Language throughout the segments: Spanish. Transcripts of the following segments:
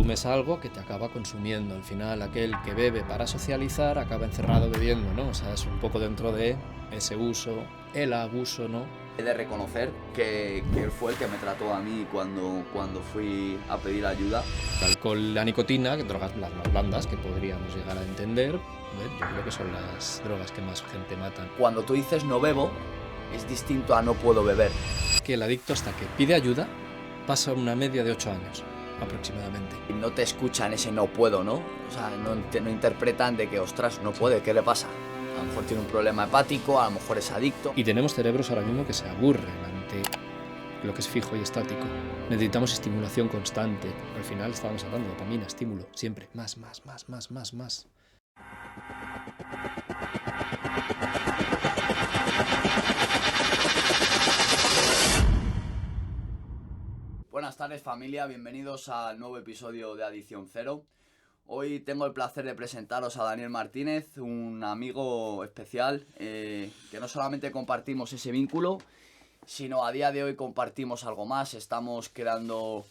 consumes algo que te acaba consumiendo. Al final, aquel que bebe para socializar acaba encerrado bebiendo, ¿no? O sea, es un poco dentro de ese uso, el abuso, ¿no? He de reconocer que él fue el que me trató a mí cuando fui a pedir ayuda. El alcohol, la nicotina, drogas las más blandas que podríamos llegar a entender, yo creo que son las drogas que más gente matan. Cuando tú dices no bebo, es distinto a no puedo beber. Que el adicto, hasta que pide ayuda, pasa una media de 8 años aproximadamente. Y no te escuchan ese no puedo, ¿no? O sea, no interpretan de que, ostras, no puede, ¿qué le pasa? A lo mejor tiene un problema hepático, a lo mejor es adicto. Y tenemos cerebros ahora mismo que se aburren ante lo que es fijo y estático. Necesitamos estimulación constante. Al final estábamos hablando de dopamina, estímulo, siempre. Más. Buenas tardes, familia, bienvenidos al nuevo episodio de Adicción Cero. Hoy tengo el placer de presentaros a Daniel Martínez, un amigo especial, que no solamente compartimos ese vínculo, sino a día de hoy compartimos algo más. Estamos creando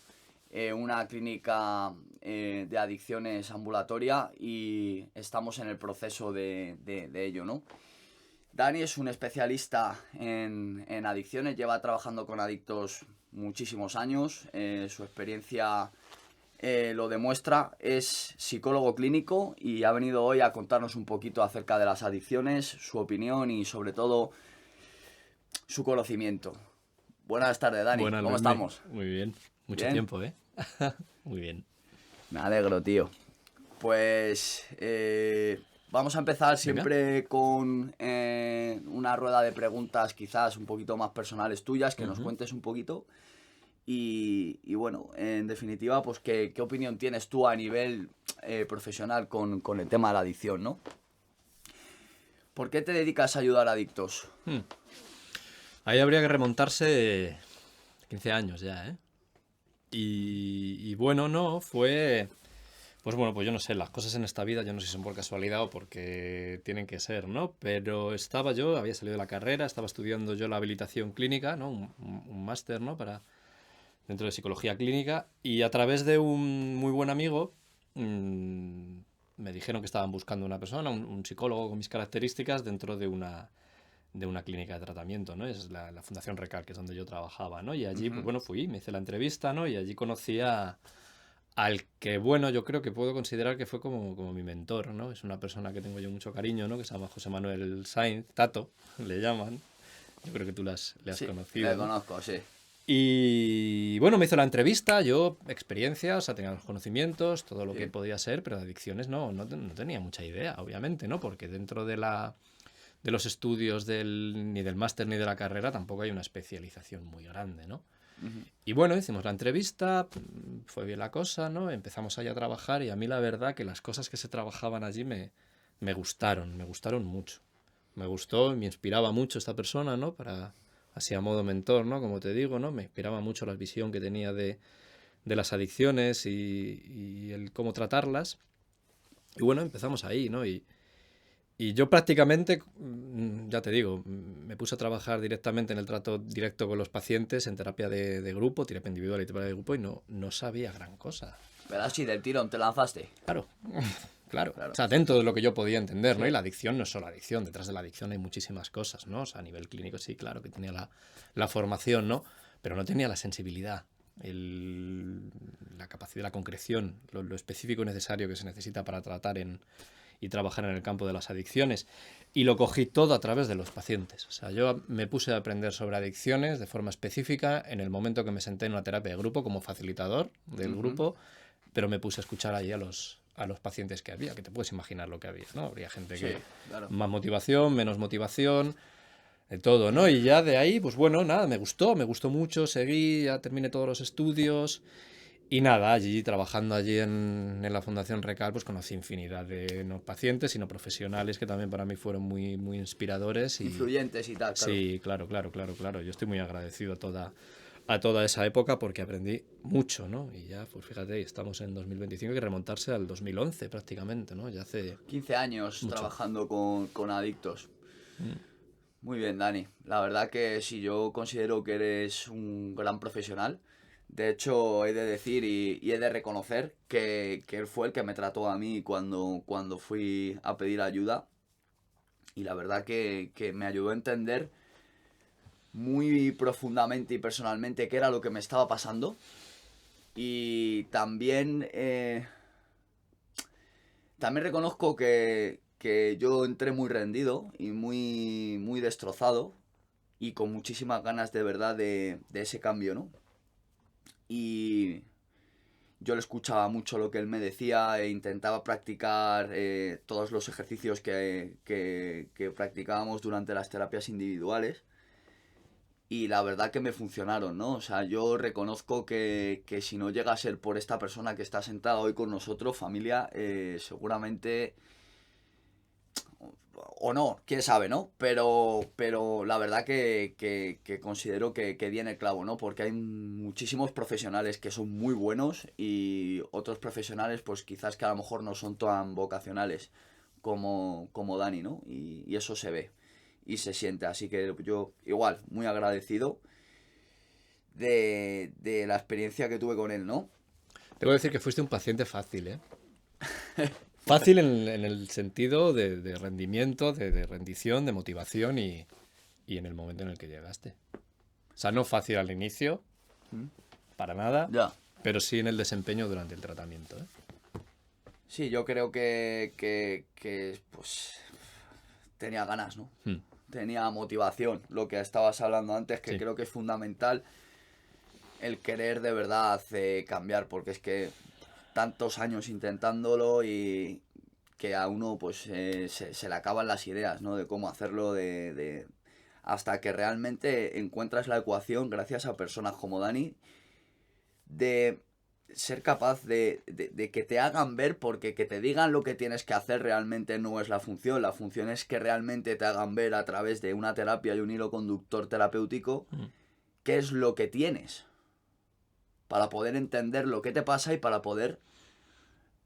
una clínica de adicciones ambulatoria y estamos en el proceso de ello, ¿no? Dani es un especialista en adicciones, lleva trabajando con adictos muchísimos años, su experiencia lo demuestra, es psicólogo clínico y ha venido hoy a contarnos un poquito acerca de las adicciones, su opinión y sobre todo su conocimiento. Buenas tardes, Dani. Buenas, ¿Cómo estamos? Muy bien. Mucho ¿Bien? tiempo, ¿eh? Muy bien. Me alegro, tío. Pues vamos a empezar siempre con una rueda de preguntas quizás un poquito más personales tuyas, que nos cuentes un poquito. Y bueno, en definitiva, pues ¿qué opinión tienes tú a nivel profesional con el tema de la adicción, ¿no? ¿Por qué te dedicas a ayudar a adictos? Ahí habría que remontarse 15 años ya, ¿eh? Y bueno, no, fue... Pues bueno, pues yo no sé, las cosas en esta vida, yo no sé si son por casualidad o porque tienen que ser, ¿no? Pero había salido de la carrera, estaba estudiando yo la habilitación clínica, ¿no? Un máster, ¿no? Dentro de psicología clínica, y a través de un muy buen amigo me dijeron que estaban buscando una persona, un psicólogo con mis características dentro de una clínica de tratamiento, ¿no? Es la Fundación Recal, que es donde yo trabajaba, ¿no? Y allí, pues bueno, me hice la entrevista, ¿no? Y allí conocí al que, bueno, yo creo que puedo considerar que fue como mi mentor, ¿no? Es una persona que tengo yo mucho cariño, ¿no? Que se llama José Manuel Sainz, Tato, le llaman. Yo creo que tú le has conocido. Le conozco, sí. Y bueno, me hizo la entrevista, yo experiencia, o sea, tenía los conocimientos, todo lo que podía ser, pero de adicciones no tenía mucha idea, obviamente, ¿no? Porque dentro de los estudios ni del máster ni de la carrera tampoco hay una especialización muy grande, ¿no? Y bueno, hicimos la entrevista, fue bien la cosa, ¿no? Empezamos allá a trabajar y a mí la verdad que las cosas que se trabajaban allí me gustaron mucho. Me gustó, me inspiraba mucho esta persona, ¿no? Así a modo mentor, ¿no? Como te digo, ¿no? Me inspiraba mucho la visión que tenía de las adicciones y el cómo tratarlas. Y bueno, empezamos ahí, ¿no? Y yo prácticamente, ya te digo, me puse a trabajar directamente en el trato directo con los pacientes, en terapia de grupo, terapia individual y terapia de grupo, y no sabía gran cosa. Pero así del tirón te lanzaste. Claro. O sea, dentro de lo que yo podía entender, ¿no? Y la adicción no es solo adicción, detrás de la adicción hay muchísimas cosas, ¿no? O sea, a nivel clínico sí, claro, que tenía la formación, ¿no? Pero no tenía la sensibilidad, la capacidad, la concreción, lo específico y necesario que se necesita para tratar y trabajar en el campo de las adicciones. Y lo cogí todo a través de los pacientes. O sea, yo me puse a aprender sobre adicciones de forma específica en el momento que me senté en una terapia de grupo como facilitador del grupo, pero me puse a escuchar ahí a los pacientes que había, que te puedes imaginar lo que había, ¿no? Habría gente que claro. Más motivación, menos motivación, de todo, ¿no? Y ya de ahí, pues bueno, nada, me gustó mucho, seguí, ya terminé todos los estudios. Y nada, trabajando allí en la Fundación Recal, pues conocí infinidad de no pacientes, sino profesionales que también para mí fueron muy, muy inspiradores. Influyentes y tal, claro. Sí, claro. Yo estoy muy agradecido a toda esa época porque aprendí mucho, ¿no? Y ya, pues fíjate, estamos en 2025, hay que remontarse al 2011 prácticamente, ¿no? Ya hace 15 años mucho. Trabajando con adictos. Muy bien, Dani. La verdad que sí, yo considero que eres un gran profesional. De hecho, he de decir y he de reconocer que él fue el que me trató a mí cuando fui a pedir ayuda. Y la verdad que me ayudó a entender muy profundamente y personalmente qué era lo que me estaba pasando. Y también reconozco que yo entré muy rendido y muy destrozado y con muchísimas ganas de verdad de ese cambio, ¿no? Y yo le escuchaba mucho lo que él me decía e intentaba practicar todos los ejercicios que practicábamos durante las terapias individuales. Y la verdad que me funcionaron, ¿no? O sea, yo reconozco que si no llega a ser por esta persona que está sentada hoy con nosotros, familia, seguramente o no, quién sabe, ¿no? Pero la verdad que considero que viene el clavo, ¿no? Porque hay muchísimos profesionales que son muy buenos y otros profesionales, pues quizás que a lo mejor no son tan vocacionales como Dani, ¿no? Y eso se ve y se siente. Así que yo, igual, muy agradecido de la experiencia que tuve con él, ¿no? Tengo que decir que fuiste un paciente fácil, ¿eh? Fácil en el sentido de rendimiento, de rendición, de motivación y en el momento en el que llegaste. O sea, no fácil al inicio, para nada, Ya. pero sí en el desempeño durante el tratamiento, ¿eh? Sí, yo creo pues, tenía ganas, ¿no? Hmm. Tenía motivación, lo que estabas hablando antes, que Sí. creo que es fundamental el querer de verdad cambiar, porque es que tantos años intentándolo y que a uno pues se le acaban las ideas, ¿no? De cómo hacerlo, hasta que realmente encuentras la ecuación gracias a personas como Dani, de ser capaz de que te hagan ver, porque que te digan lo que tienes que hacer realmente no es la función es que realmente te hagan ver a través de una terapia y un hilo conductor terapéutico qué es lo que tienes, para poder entender lo que te pasa y para poder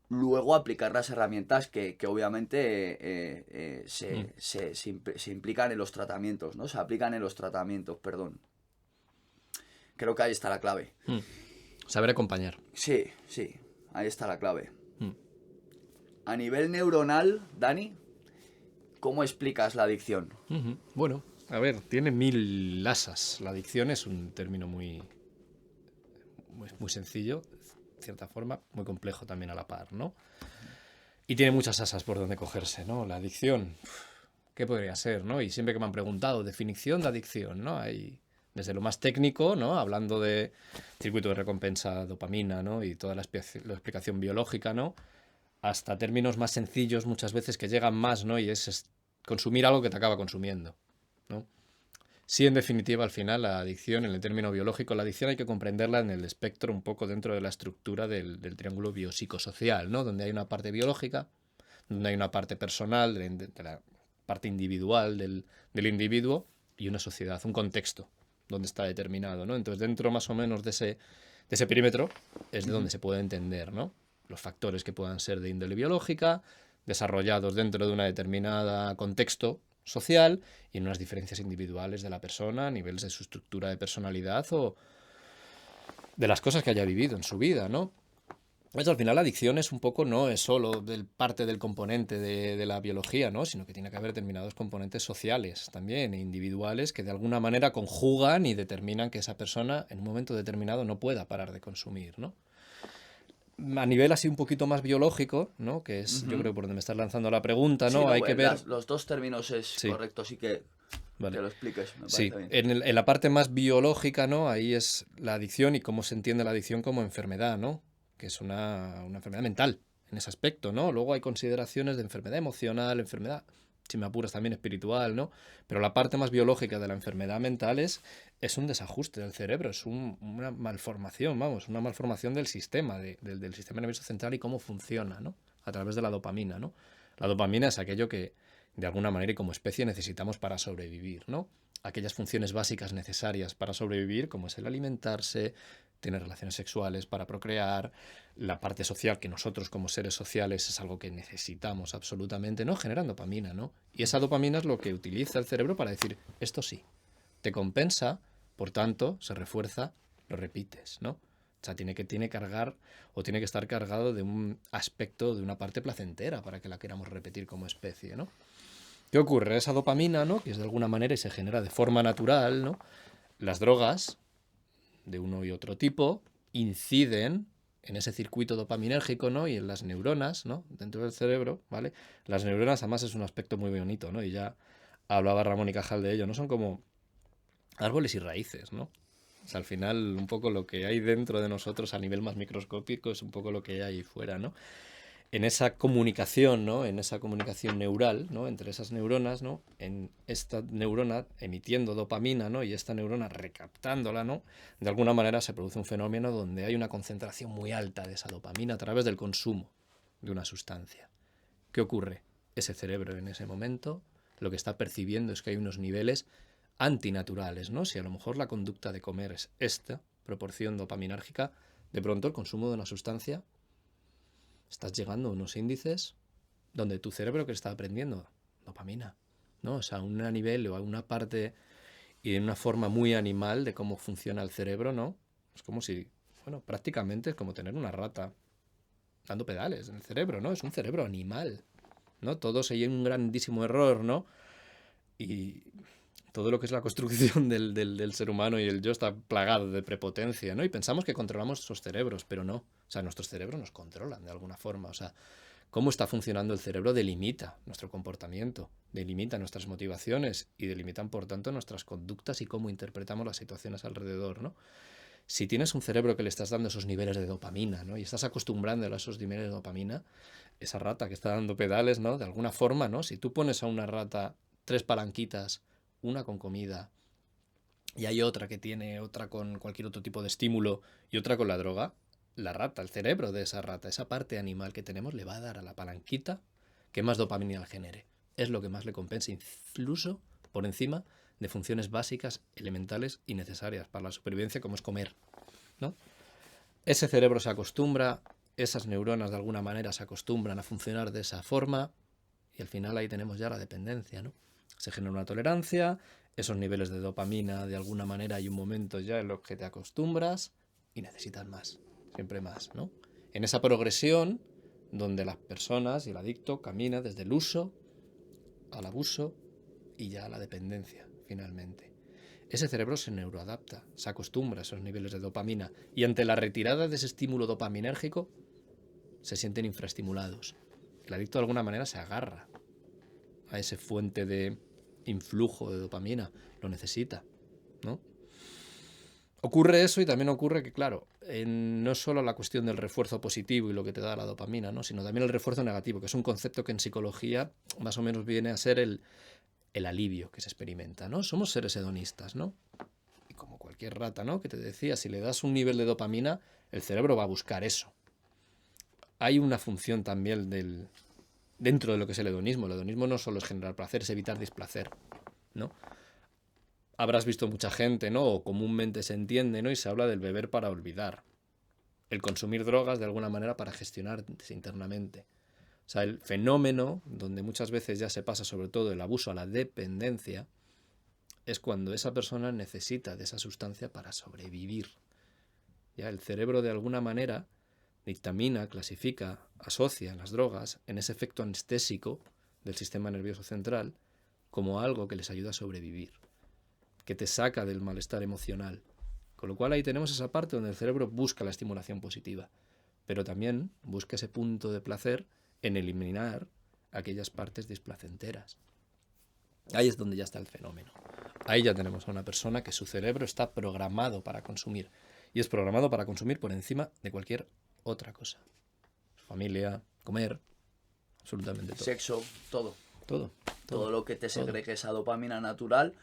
luego aplicar las herramientas que obviamente se implican en los tratamientos, ¿no? Se aplican en los tratamientos, perdón. Creo que ahí está la clave. Saber acompañar. Sí, sí, ahí está la clave. Mm. A nivel neuronal, Dani, ¿cómo explicas la adicción? Ujú. Bueno, a ver, tiene 1000 asas. La adicción es un término muy sencillo, de cierta forma, muy complejo también a la par, ¿no? Y tiene muchas asas por donde cogerse, ¿no? La adicción, ¿qué podría ser, no? Y siempre que me han preguntado, definición de adicción, ¿no? Hay desde lo más técnico, ¿no? Hablando de circuito de recompensa, dopamina, ¿no? Y toda la explicación biológica, ¿no? Hasta términos más sencillos muchas veces que llegan más, ¿no? Y es consumir algo que te acaba consumiendo, ¿no? Sí, en definitiva, al final, la adicción, en el término biológico, la adicción hay que comprenderla en el espectro un poco dentro de la estructura del triángulo biopsicosocial, ¿no? Donde hay una parte biológica, donde hay una parte personal, de la parte individual del individuo y una sociedad, un contexto donde está determinado, ¿no? Entonces, dentro más o menos de ese perímetro es de donde se puede entender, ¿no? Los factores que puedan ser de índole biológica, desarrollados dentro de una determinada contexto social y en unas diferencias individuales de la persona, a niveles de su estructura de personalidad o de las cosas que haya vivido en su vida, ¿no? Pues al final la adicción es un poco, no es solo parte del componente de la biología, ¿no? Sino que tiene que haber determinados componentes sociales también, e individuales, que de alguna manera conjugan y determinan que esa persona en un momento determinado no pueda parar de consumir, ¿no? A nivel así un poquito más biológico, ¿no? Que es, yo creo, por donde me estás lanzando la pregunta, Sí, ¿no? no, Hay que ver... los dos términos es Sí, correcto, sí que vale. lo expliques, me Sí, parece bien. en la parte más biológica, ¿no? Ahí es la adicción y cómo se entiende la adicción como enfermedad, ¿no? Que es una enfermedad mental en ese aspecto, ¿no? Luego hay consideraciones de enfermedad emocional, enfermedad, si me apuras, también espiritual, ¿no? Pero la parte más biológica de la enfermedad mental es un desajuste del cerebro, es una malformación, vamos, una malformación del sistema, del sistema nervioso central y cómo funciona, ¿no? A través de la dopamina, ¿no? La dopamina es aquello que de alguna manera y como especie necesitamos para sobrevivir, ¿no? Aquellas funciones básicas necesarias para sobrevivir, como es el alimentarse, tener relaciones sexuales para procrear, la parte social, que nosotros como seres sociales es algo que necesitamos absolutamente, ¿no? Generan dopamina, ¿no? Y esa dopamina es lo que utiliza el cerebro para decir, esto sí, te compensa, por tanto, se refuerza, lo repites, ¿no? O sea, tiene que estar cargado de un aspecto, de una parte placentera para que la queramos repetir como especie, ¿no? ¿Qué ocurre? Esa dopamina, ¿no? Que es de alguna manera y se genera de forma natural, ¿no? Las drogas de uno y otro tipo inciden en ese circuito dopaminérgico, ¿no? Y en las neuronas, ¿no? Dentro del cerebro, ¿vale? Las neuronas además es un aspecto muy bonito, ¿no? Y ya hablaba Ramón y Cajal de ello, ¿no? Son como árboles y raíces, ¿no? O sea, al final un poco lo que hay dentro de nosotros a nivel más microscópico es un poco lo que hay fuera, ¿no? En esa comunicación, ¿no? En esa comunicación neural, ¿no? Entre esas neuronas, ¿no? En esta neurona emitiendo dopamina, ¿no? Y esta neurona recaptándola, ¿no? De alguna manera se produce un fenómeno donde hay una concentración muy alta de esa dopamina a través del consumo de una sustancia. ¿Qué ocurre? Ese cerebro en ese momento lo que está percibiendo es que hay unos niveles antinaturales, ¿no? Si a lo mejor la conducta de comer es esta proporción dopaminérgica, de pronto el consumo de una sustancia estás llegando a unos índices donde tu cerebro que está aprendiendo dopamina, ¿no? O sea, a un nivel o a una parte y en una forma muy animal de cómo funciona el cerebro, ¿no? Es como si, bueno, prácticamente es como tener una rata dando pedales en el cerebro, ¿no? Es un cerebro animal, ¿no? Todo sería un grandísimo error, ¿no? Y todo lo que es la construcción del ser humano y el yo está plagado de prepotencia, ¿no? Y pensamos que controlamos nuestros cerebros, pero no. O sea, nuestros cerebros nos controlan de alguna forma. O sea, cómo está funcionando el cerebro delimita nuestro comportamiento, delimita nuestras motivaciones y delimitan, por tanto, nuestras conductas y cómo interpretamos las situaciones alrededor, ¿no? Si tienes un cerebro que le estás dando esos niveles de dopamina, ¿no? Y estás acostumbrándolo a esos niveles de dopamina, esa rata que está dando pedales, ¿no? De alguna forma, ¿no? Si tú pones a una rata 3 palanquitas, una con comida, y hay otra que tiene otra con cualquier otro tipo de estímulo y otra con la droga, la rata, el cerebro de esa rata, esa parte animal que tenemos, le va a dar a la palanquita que más dopamina genere. Es lo que más le compensa, incluso por encima de funciones básicas, elementales y necesarias para la supervivencia, como es comer, ¿no? Ese cerebro se acostumbra, esas neuronas de alguna manera se acostumbran a funcionar de esa forma y al final ahí tenemos ya la dependencia, ¿no? Se genera una tolerancia, esos niveles de dopamina de alguna manera hay un momento ya en los que te acostumbras y necesitas más, siempre más, ¿no? En esa progresión donde las personas y el adicto camina desde el uso al abuso y ya a la dependencia, finalmente. Ese cerebro se neuroadapta, se acostumbra a esos niveles de dopamina y ante la retirada de ese estímulo dopaminérgico se sienten infraestimulados. El adicto de alguna manera se agarra a esa fuente de influjo de dopamina, lo necesita, ¿no? Ocurre eso y también ocurre que, claro, no solo la cuestión del refuerzo positivo y lo que te da la dopamina, ¿no? Sino también el refuerzo negativo, que es un concepto que en psicología más o menos viene a ser el alivio que se experimenta, ¿no? Somos seres hedonistas, ¿no? Y como cualquier rata, ¿no? Que te decía, si le das un nivel de dopamina, el cerebro va a buscar eso. Hay una función también dentro de lo que es el hedonismo. El hedonismo no solo es generar placer, es evitar displacer, ¿no? Habrás visto mucha gente, ¿no? O comúnmente se entiende, ¿no? Y se habla del beber para olvidar. El consumir drogas de alguna manera para gestionarse internamente. O sea, el fenómeno donde muchas veces ya se pasa sobre todo el abuso a la dependencia es cuando esa persona necesita de esa sustancia para sobrevivir. Ya el cerebro de alguna manera dictamina, clasifica, asocia las drogas en ese efecto anestésico del sistema nervioso central como algo que les ayuda a sobrevivir, que te saca del malestar emocional. Con lo cual ahí tenemos esa parte donde el cerebro busca la estimulación positiva, pero también busca ese punto de placer en eliminar aquellas partes displacenteras. Ahí es donde ya está el fenómeno. Ahí ya tenemos a una persona que su cerebro está programado para consumir, y es programado para consumir por encima de cualquier otra cosa. Familia, comer, absolutamente todo. Sexo, todo. Todo lo que te segregue esa dopamina natural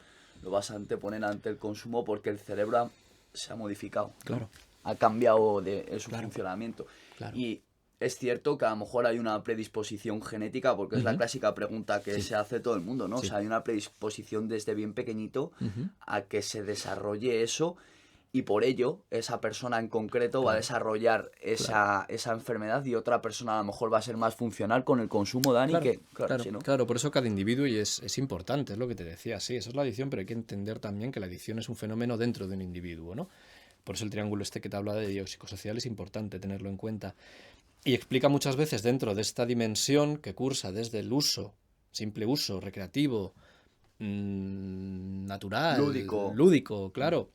lo vas a anteponer ante el consumo porque el cerebro se ha modificado. Claro. Ha cambiado de su funcionamiento. Claro. Y es cierto que a lo mejor hay una predisposición genética, porque es la clásica pregunta que se hace todo el mundo, ¿no? O sea, hay una predisposición desde bien pequeñito a que se desarrolle eso y por ello esa persona en concreto va a desarrollar esa enfermedad y otra persona a lo mejor va a ser más funcional con el consumo, Dani, Claro, por eso cada individuo y es importante, es lo que te decía, sí, eso es la adicción, pero hay que entender también que la adicción es un fenómeno dentro de un individuo, ¿no? Por eso el triángulo este que te habla de biopsicosocial es importante tenerlo en cuenta. Y explica muchas veces dentro de esta dimensión que cursa desde el uso, simple uso, recreativo, natural, Lúdico. lúdico, claro,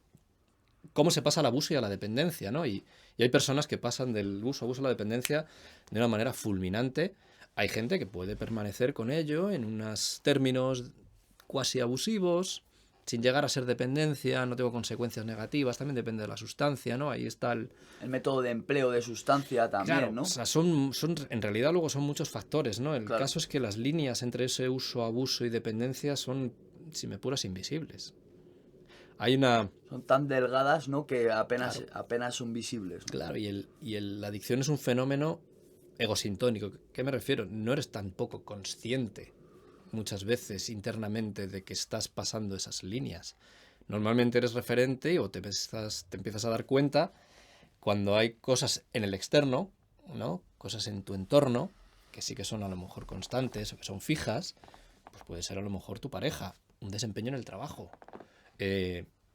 cómo se pasa al abuso y a la dependencia, ¿no? Y hay personas que pasan del uso, abuso a la dependencia de una manera fulminante. Hay gente que puede permanecer con ello en unos términos cuasi abusivos, sin llegar a ser dependencia, no tengo consecuencias negativas, también depende de la sustancia, ¿no? Ahí está el... El método de empleo de sustancia también, Claro, ¿no? o sea, en realidad luego son muchos factores, ¿no? El Claro. caso es que las líneas entre ese uso, abuso y dependencia son, si me apuras, invisibles. Hay una... Son tan delgadas, ¿no? Que apenas son visibles, ¿no? Claro, la adicción es un fenómeno egosintónico. ¿Qué me refiero? No eres tampoco consciente muchas veces internamente de que estás pasando esas líneas. Normalmente eres referente o te empiezas a dar cuenta cuando hay cosas en el externo, ¿no? Cosas en tu entorno que sí que son a lo mejor constantes o que son fijas, pues puede ser a lo mejor tu pareja, un desempeño en el trabajo.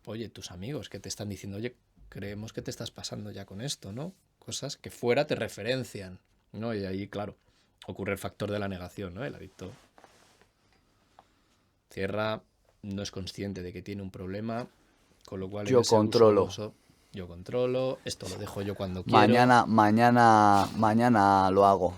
Oye, tus amigos que te están diciendo, oye, creemos que te estás pasando ya con esto, ¿no? Cosas que fuera te referencian, ¿no? Y ahí, claro, ocurre el factor de la negación, ¿no? El adicto cierra, no es consciente de que tiene un problema, con lo cual Yo en ese controlo. uso, yo controlo, esto lo dejo yo cuando quiero. Mañana lo hago.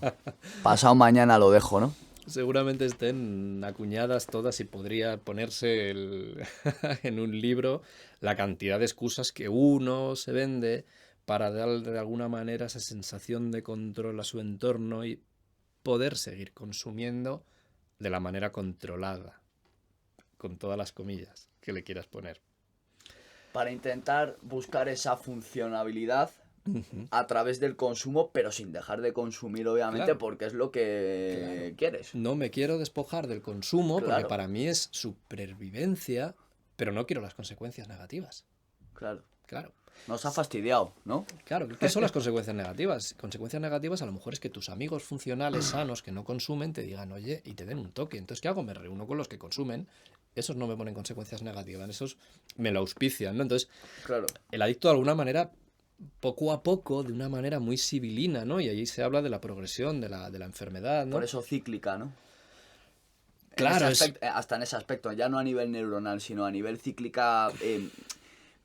Pasado mañana lo dejo, ¿no? Seguramente estén acuñadas todas y podría ponerse en un libro la cantidad de excusas que uno se vende para dar de alguna manera esa sensación de control a su entorno y poder seguir consumiendo de la manera controlada, con todas las comillas que le quieras poner. Para intentar buscar esa funcionabilidad a través del consumo, pero sin dejar de consumir, obviamente, Claro. porque es lo que quieres. No me quiero despojar del consumo porque Claro. para mí es supervivencia, pero no quiero las consecuencias negativas. Claro. Claro. Nos ha fastidiado, ¿no? Claro, ¿qué son las consecuencias negativas? Consecuencias negativas a lo mejor es que tus amigos funcionales sanos que no consumen te digan, oye, y te den un toque. Entonces, ¿qué hago? Me reúno con los que consumen. Esos no me ponen consecuencias negativas, esos me lo auspician, ¿no? Entonces, Claro. el adicto de alguna manera, poco a poco, de una manera muy sibilina, ¿no? Y ahí se habla de la progresión de la enfermedad, ¿no? Por eso cíclica, ¿no? Claro, hasta en ese aspecto, ya no a nivel neuronal, sino a nivel cíclica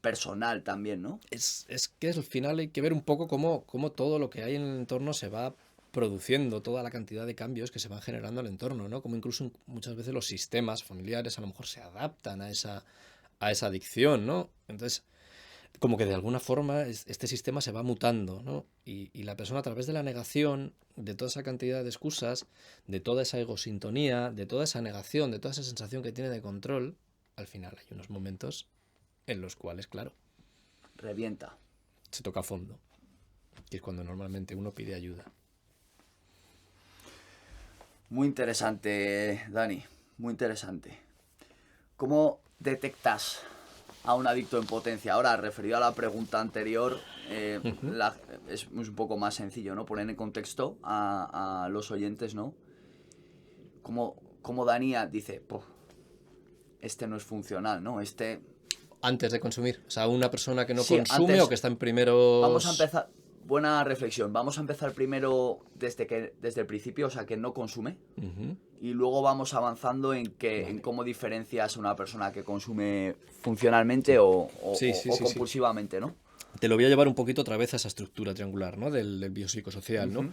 personal también, ¿no? Es que al final hay que ver un poco cómo todo lo que hay en el entorno se va produciendo, toda la cantidad de cambios que se van generando en el entorno, ¿no? Como incluso muchas veces los sistemas familiares a lo mejor se adaptan a esa adicción, ¿no? Entonces, como que de alguna forma este sistema se va mutando, ¿no? Y la persona a través de la negación, de toda esa cantidad de excusas, de toda esa egosintonía, de toda esa negación, de toda esa sensación que tiene de control, al final hay unos momentos en los cuales, claro, Revienta. se toca a fondo, que es cuando normalmente uno pide ayuda. Muy interesante, Dani. Muy interesante. ¿Cómo detectas a un adicto en potencia? Ahora, referido a la pregunta anterior, es un poco más sencillo, ¿no? Poner en contexto a los oyentes, ¿no? Como Dani dice, este no es funcional, ¿no? Antes de consumir, o sea, una persona que no Sí, consume antes, o que está en primeros... Vamos a empezar, buena reflexión, vamos a empezar primero desde el principio, o sea, que no consume, y luego vamos avanzando en cómo diferencias a una persona que consume funcionalmente o compulsivamente, ¿no? Te lo voy a llevar un poquito otra vez a esa estructura triangular, ¿no? Del biopsicosocial, ¿no?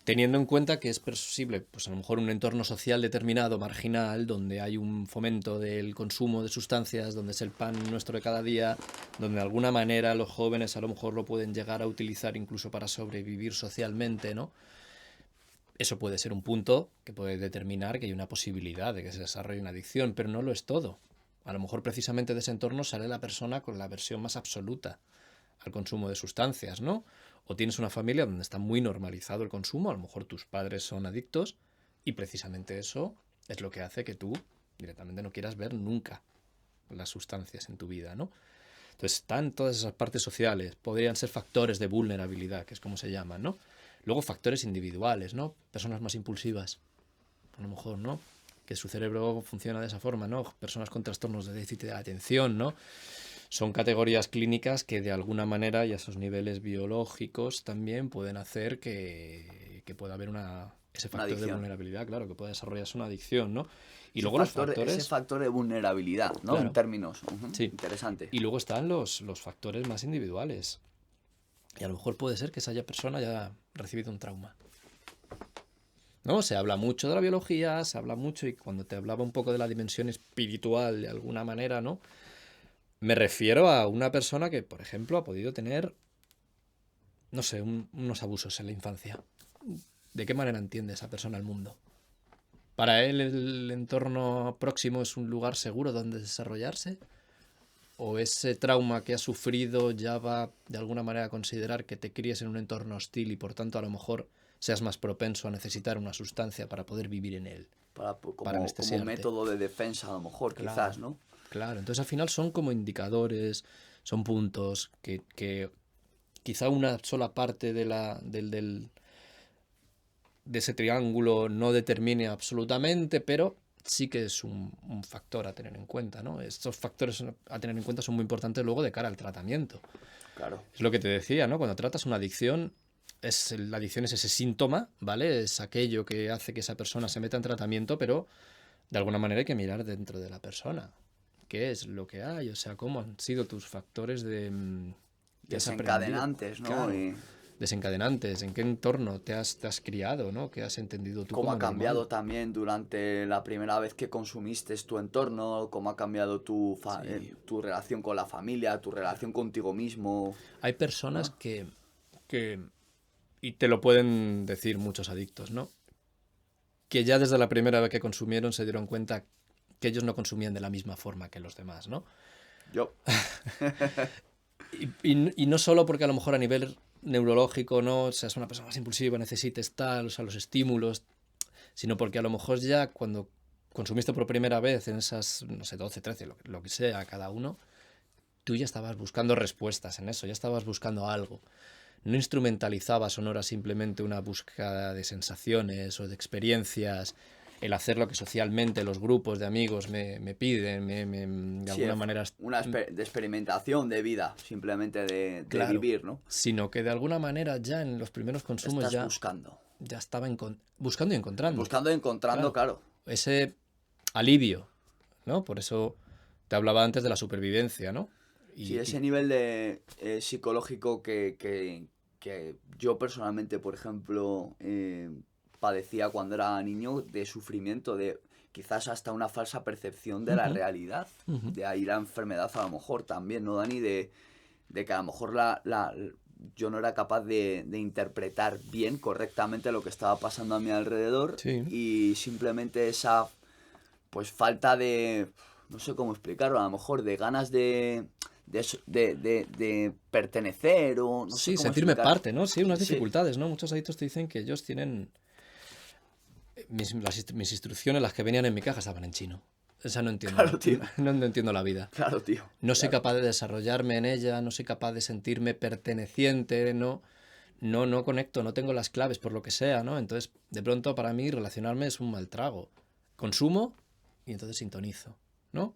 Teniendo en cuenta que es posible, pues a lo mejor un entorno social determinado, marginal, donde hay un fomento del consumo de sustancias, donde es el pan nuestro de cada día, donde de alguna manera los jóvenes a lo mejor lo pueden llegar a utilizar incluso para sobrevivir socialmente, ¿no? Eso puede ser un punto que puede determinar que hay una posibilidad de que se desarrolle una adicción, pero no lo es todo. A lo mejor precisamente de ese entorno sale la persona con la aversión más absoluta al consumo de sustancias, ¿no? O tienes una familia donde está muy normalizado el consumo, a lo mejor tus padres son adictos y precisamente eso es lo que hace que tú directamente no quieras ver nunca las sustancias en tu vida, ¿no? Entonces están todas esas partes sociales, podrían ser factores de vulnerabilidad, que es como se llaman, ¿no? Luego factores individuales, ¿no? Personas más impulsivas, a lo mejor, ¿no? Que su cerebro funciona de esa forma, ¿no? Personas con trastornos de déficit de atención, ¿no? son categorías clínicas que de alguna manera y a esos niveles biológicos también pueden hacer que pueda haber ese Una factor de adicción. vulnerabilidad, claro, que pueda desarrollarse una adicción, ¿no? Y Ese luego los factor, ese factores, factor de vulnerabilidad, ¿no? En claro, términos. sí. Interesante. Y luego están los factores más individuales. Y a lo mejor puede ser que esa persona haya recibido un trauma. ¿No? Se habla mucho de la biología, se habla mucho, y cuando te hablaba un poco de la dimensión espiritual de alguna manera, ¿no? Me refiero a una persona que, por ejemplo, ha podido tener, no sé, unos abusos en la infancia. ¿De qué manera entiende esa persona el mundo? ¿Para él el entorno próximo es un lugar seguro donde desarrollarse? ¿O ese trauma que ha sufrido ya va de alguna manera a considerar que te críes en un entorno hostil y por tanto a lo mejor seas más propenso a necesitar una sustancia para poder vivir en él, para Como anestesiarte? método de defensa, a lo mejor, Claro, quizás, ¿no? claro. Entonces al final son como indicadores, son puntos que quizá una sola parte de ese triángulo no determine absolutamente, pero sí que es un factor a tener en cuenta, ¿no? Estos factores a tener en cuenta son muy importantes luego de cara al tratamiento. Claro. Es lo que te decía, ¿no? Cuando tratas una adicción, la adicción es ese síntoma, ¿vale? Es aquello que hace que esa persona se meta en tratamiento, pero de alguna manera hay que mirar dentro de la persona. ¿Qué es lo que hay? O sea, ¿cómo han sido tus factores que has aprendido? Desencadenantes, ¿no? Claro, Y desencadenantes, ¿en qué entorno te has criado, ¿no? ¿Qué has entendido tú cómo como ha normal? cambiado también durante la primera vez que consumiste tu entorno, cómo ha cambiado Sí. tu relación con la familia, tu relación contigo mismo, Hay personas ¿no? que, y te lo pueden decir muchos adictos, ¿no? Que ya desde la primera vez que consumieron se dieron cuenta que ellos no consumían de la misma forma que los demás, ¿no? Yo, Y no solo porque a lo mejor a nivel neurológico no seas una persona más impulsiva, necesites tal, o sea, los estímulos, sino porque a lo mejor ya cuando consumiste por primera vez en esas, no sé, 12, 13, lo que sea, cada uno, tú ya estabas buscando respuestas en eso, ya estabas buscando algo. No instrumentalizabas o no era simplemente una búsqueda de sensaciones o de experiencias, el hacer lo que socialmente los grupos de amigos me piden, de sí, alguna manera, de experimentación de vida, simplemente de claro, vivir, ¿no? sino que de alguna manera ya en los primeros consumos Estás ya, buscando. ya estaba buscando y encontrando, Buscando y encontrando, claro, claro. ese alivio, ¿no? Por eso te hablaba antes de la supervivencia, ¿no? Sí, Y ese nivel de psicológico que yo personalmente, por ejemplo, padecía cuando era niño, de sufrimiento, de quizás hasta una falsa percepción de la ujú, realidad. ujú. De ahí la enfermedad a lo mejor también, ¿no, Dani? De que a lo mejor yo no era capaz de interpretar bien, correctamente lo que estaba pasando a mi alrededor, Sí, y simplemente esa pues falta de, no sé cómo explicarlo, a lo mejor de ganas de pertenecer, o no sé sí, cómo sentirme explicar. parte, ¿no? Sí, unas Sí, dificultades, ¿no? Muchos adictos te dicen que ellos tienen mis instrucciones, las que venían en mi caja, estaban en chino. O sea, no entiendo, claro, tío. no entiendo la vida. Claro, tío. No soy Claro. capaz de desarrollarme en ella, no soy capaz de sentirme perteneciente, no conecto, no tengo las claves por lo que sea, ¿no? Entonces, de pronto para mí relacionarme es un mal trago. Consumo y entonces sintonizo, ¿no?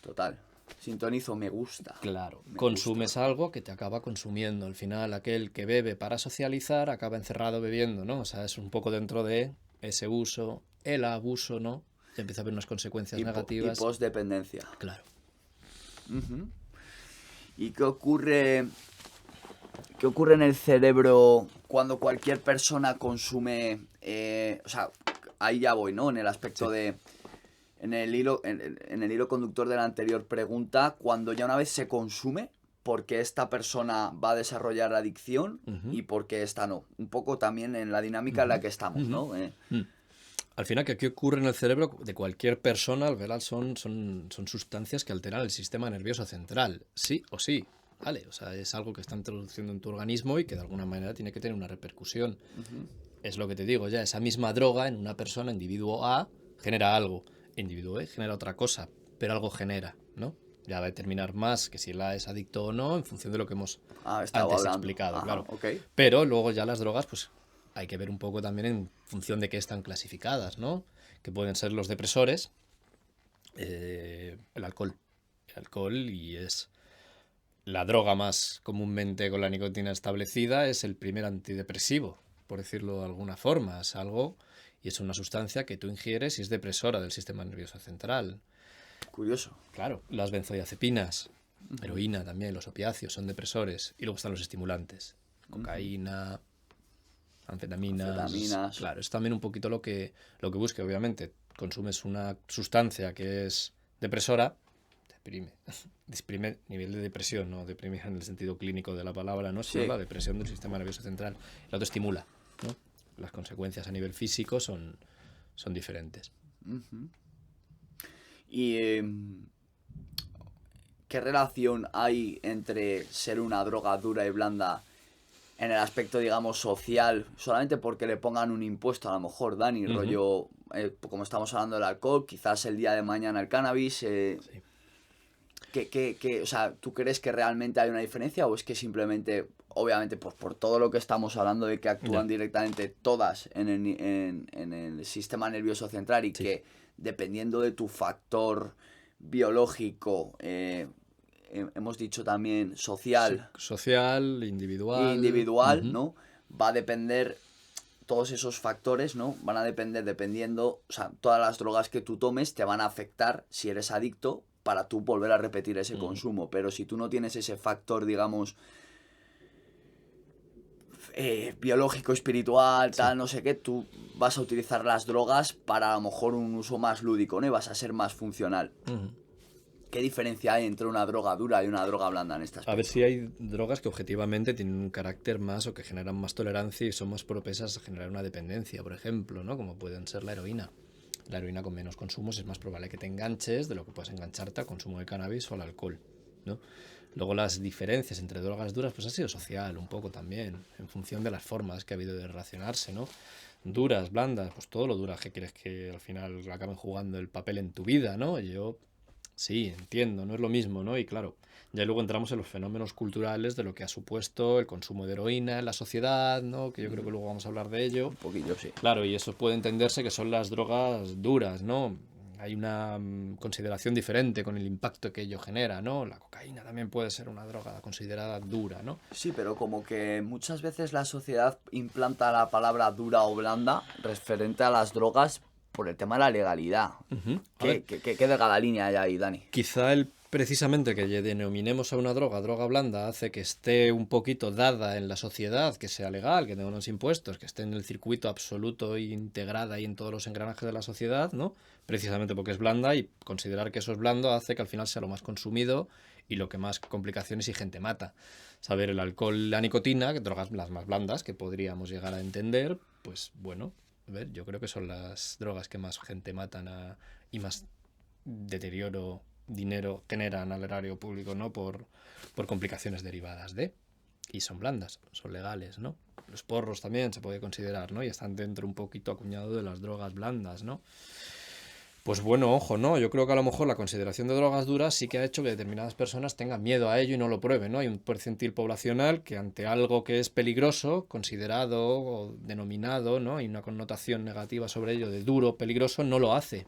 Total. Sintonizo, me gusta. Claro, Me gusta. consumes algo que te acaba consumiendo. Al final, aquel que bebe para socializar acaba encerrado bebiendo, ¿no? O sea, es un poco dentro de ese uso, el abuso, ¿no? Ya empieza a haber unas consecuencias Y negativas. postdependencia. Claro. Ujú. ¿Y qué ocurre en el cerebro cuando cualquier persona consume? O sea, ahí ya voy, ¿no? En el aspecto Sí. de. En el hilo conductor de la anterior pregunta, cuando ya una vez se consume, ¿por qué esta persona va a desarrollar adicción Ujú, y por qué esta no? Un poco también en la dinámica en ujú, la que estamos, ujú. ¿no? Mm. Al final, ¿qué ocurre en el cerebro de cualquier persona? Al final son sustancias que alteran el sistema nervioso central, sí o sí, ¿vale? O sea, es algo que está introduciendo en tu organismo y que de alguna manera tiene que tener una repercusión. Ujú. Es lo que te digo, ya esa misma droga en una persona, individuo A, genera algo, individuo B genera otra cosa, pero algo genera, ¿no? Ya va a determinar más que si la es adicto o no en función de lo que hemos Ah, estaba antes hablando. explicado, Ajá, claro. ok. Pero luego ya las drogas, pues hay que ver un poco también en función de qué están clasificadas, ¿no? Que pueden ser los depresores, el alcohol. alcohol y es la droga más comúnmente con la nicotina establecida, es el primer antidepresivo, por decirlo de alguna forma. Es algo y es una sustancia que tú ingieres y es depresora del sistema nervioso central. Curioso. Claro, las benzodiazepinas, heroína también, los opiáceos son depresores. Y luego están los estimulantes, cocaína, anfetaminas. Claro, es también un poquito lo que busque, obviamente. Consumes una sustancia que es depresora, deprime. Exprime nivel de depresión, no deprime en el sentido clínico de la palabra, ¿no? Sino la depresión del sistema nervioso central. El otro estimula, ¿no? Las consecuencias a nivel físico son diferentes. ¿Y qué relación hay entre ser una droga dura y blanda en el aspecto, digamos, social? Solamente porque le pongan un impuesto, a lo mejor, Dani, rollo, como estamos hablando del alcohol, quizás el día de mañana el cannabis. Sí. O sea, ¿tú crees que realmente hay una diferencia o es que simplemente, obviamente, pues por todo lo que estamos hablando de que actúan directamente todas en el sistema nervioso central y que dependiendo de tu factor biológico, hemos dicho también social, social, individual, ¿no? Va a depender, todos esos factores, ¿no? Van a depender dependiendo, o sea, todas las drogas que tú tomes te van a afectar si eres adicto para tú volver a repetir ese consumo. Pero si tú no tienes ese factor, digamos, biológico, espiritual, tal, no sé qué, tú vas a utilizar las drogas para a lo mejor un uso más lúdico, ¿no? Y vas a ser más funcional. ¿Qué diferencia hay entre una droga dura y una droga blanda en este aspecto? A ver si hay drogas que objetivamente tienen un carácter más o que generan más tolerancia y son más propensas a generar una dependencia, por ejemplo, ¿no? Como pueden ser la heroína. La heroína con menos consumos es más probable que te enganches de lo que puedes engancharte al consumo de cannabis o al alcohol, ¿no? Luego las diferencias entre drogas duras pues ha sido social un poco también, en función de las formas que ha habido de relacionarse, ¿no? Duras, blandas, pues todo lo dura que quieres que al final acaben jugando el papel en tu vida, ¿no? Yo sí, entiendo, no es lo mismo, ¿no? Y claro, ya luego entramos en los fenómenos culturales de lo que ha supuesto el consumo de heroína en la sociedad, ¿no? Que yo creo que luego vamos a hablar de ello. Un poquillo, sí. Claro, y eso puede entenderse que son las drogas duras, ¿no? Hay una consideración diferente con el impacto que ello genera, ¿no? La cocaína también puede ser una droga considerada dura, ¿no? Sí, pero como que muchas veces la sociedad implanta la palabra dura o blanda referente a las drogas por el tema de la legalidad. ¿Qué delgada línea hay ahí, Dani? Quizá precisamente que denominemos a una droga blanda hace que esté un poquito dada en la sociedad, que sea legal, que tenga unos impuestos, que esté en el circuito absoluto e integrada ahí en todos los engranajes de la sociedad, ¿no? Precisamente porque es blanda y considerar que eso es blando hace que al final sea lo más consumido y lo que más complicaciones y gente mata. Saber el alcohol, la nicotina, drogas las más blandas que podríamos llegar a entender, pues bueno, a ver, yo creo que son las drogas que más gente matan y más deterioro, dinero generan al erario público, ¿no? Por complicaciones derivadas de. Y son blandas, son legales, ¿no? Los porros también se puede considerar, ¿no? Y están dentro un poquito acuñado de las drogas blandas, ¿no? Pues bueno, ojo, ¿no? Yo creo que a lo mejor la consideración de drogas duras sí que ha hecho que determinadas personas tengan miedo a ello y no lo prueben, ¿no? Hay un percentil poblacional que ante algo que es peligroso, considerado o denominado, ¿no? Hay una connotación negativa sobre ello de duro, peligroso, no lo hace.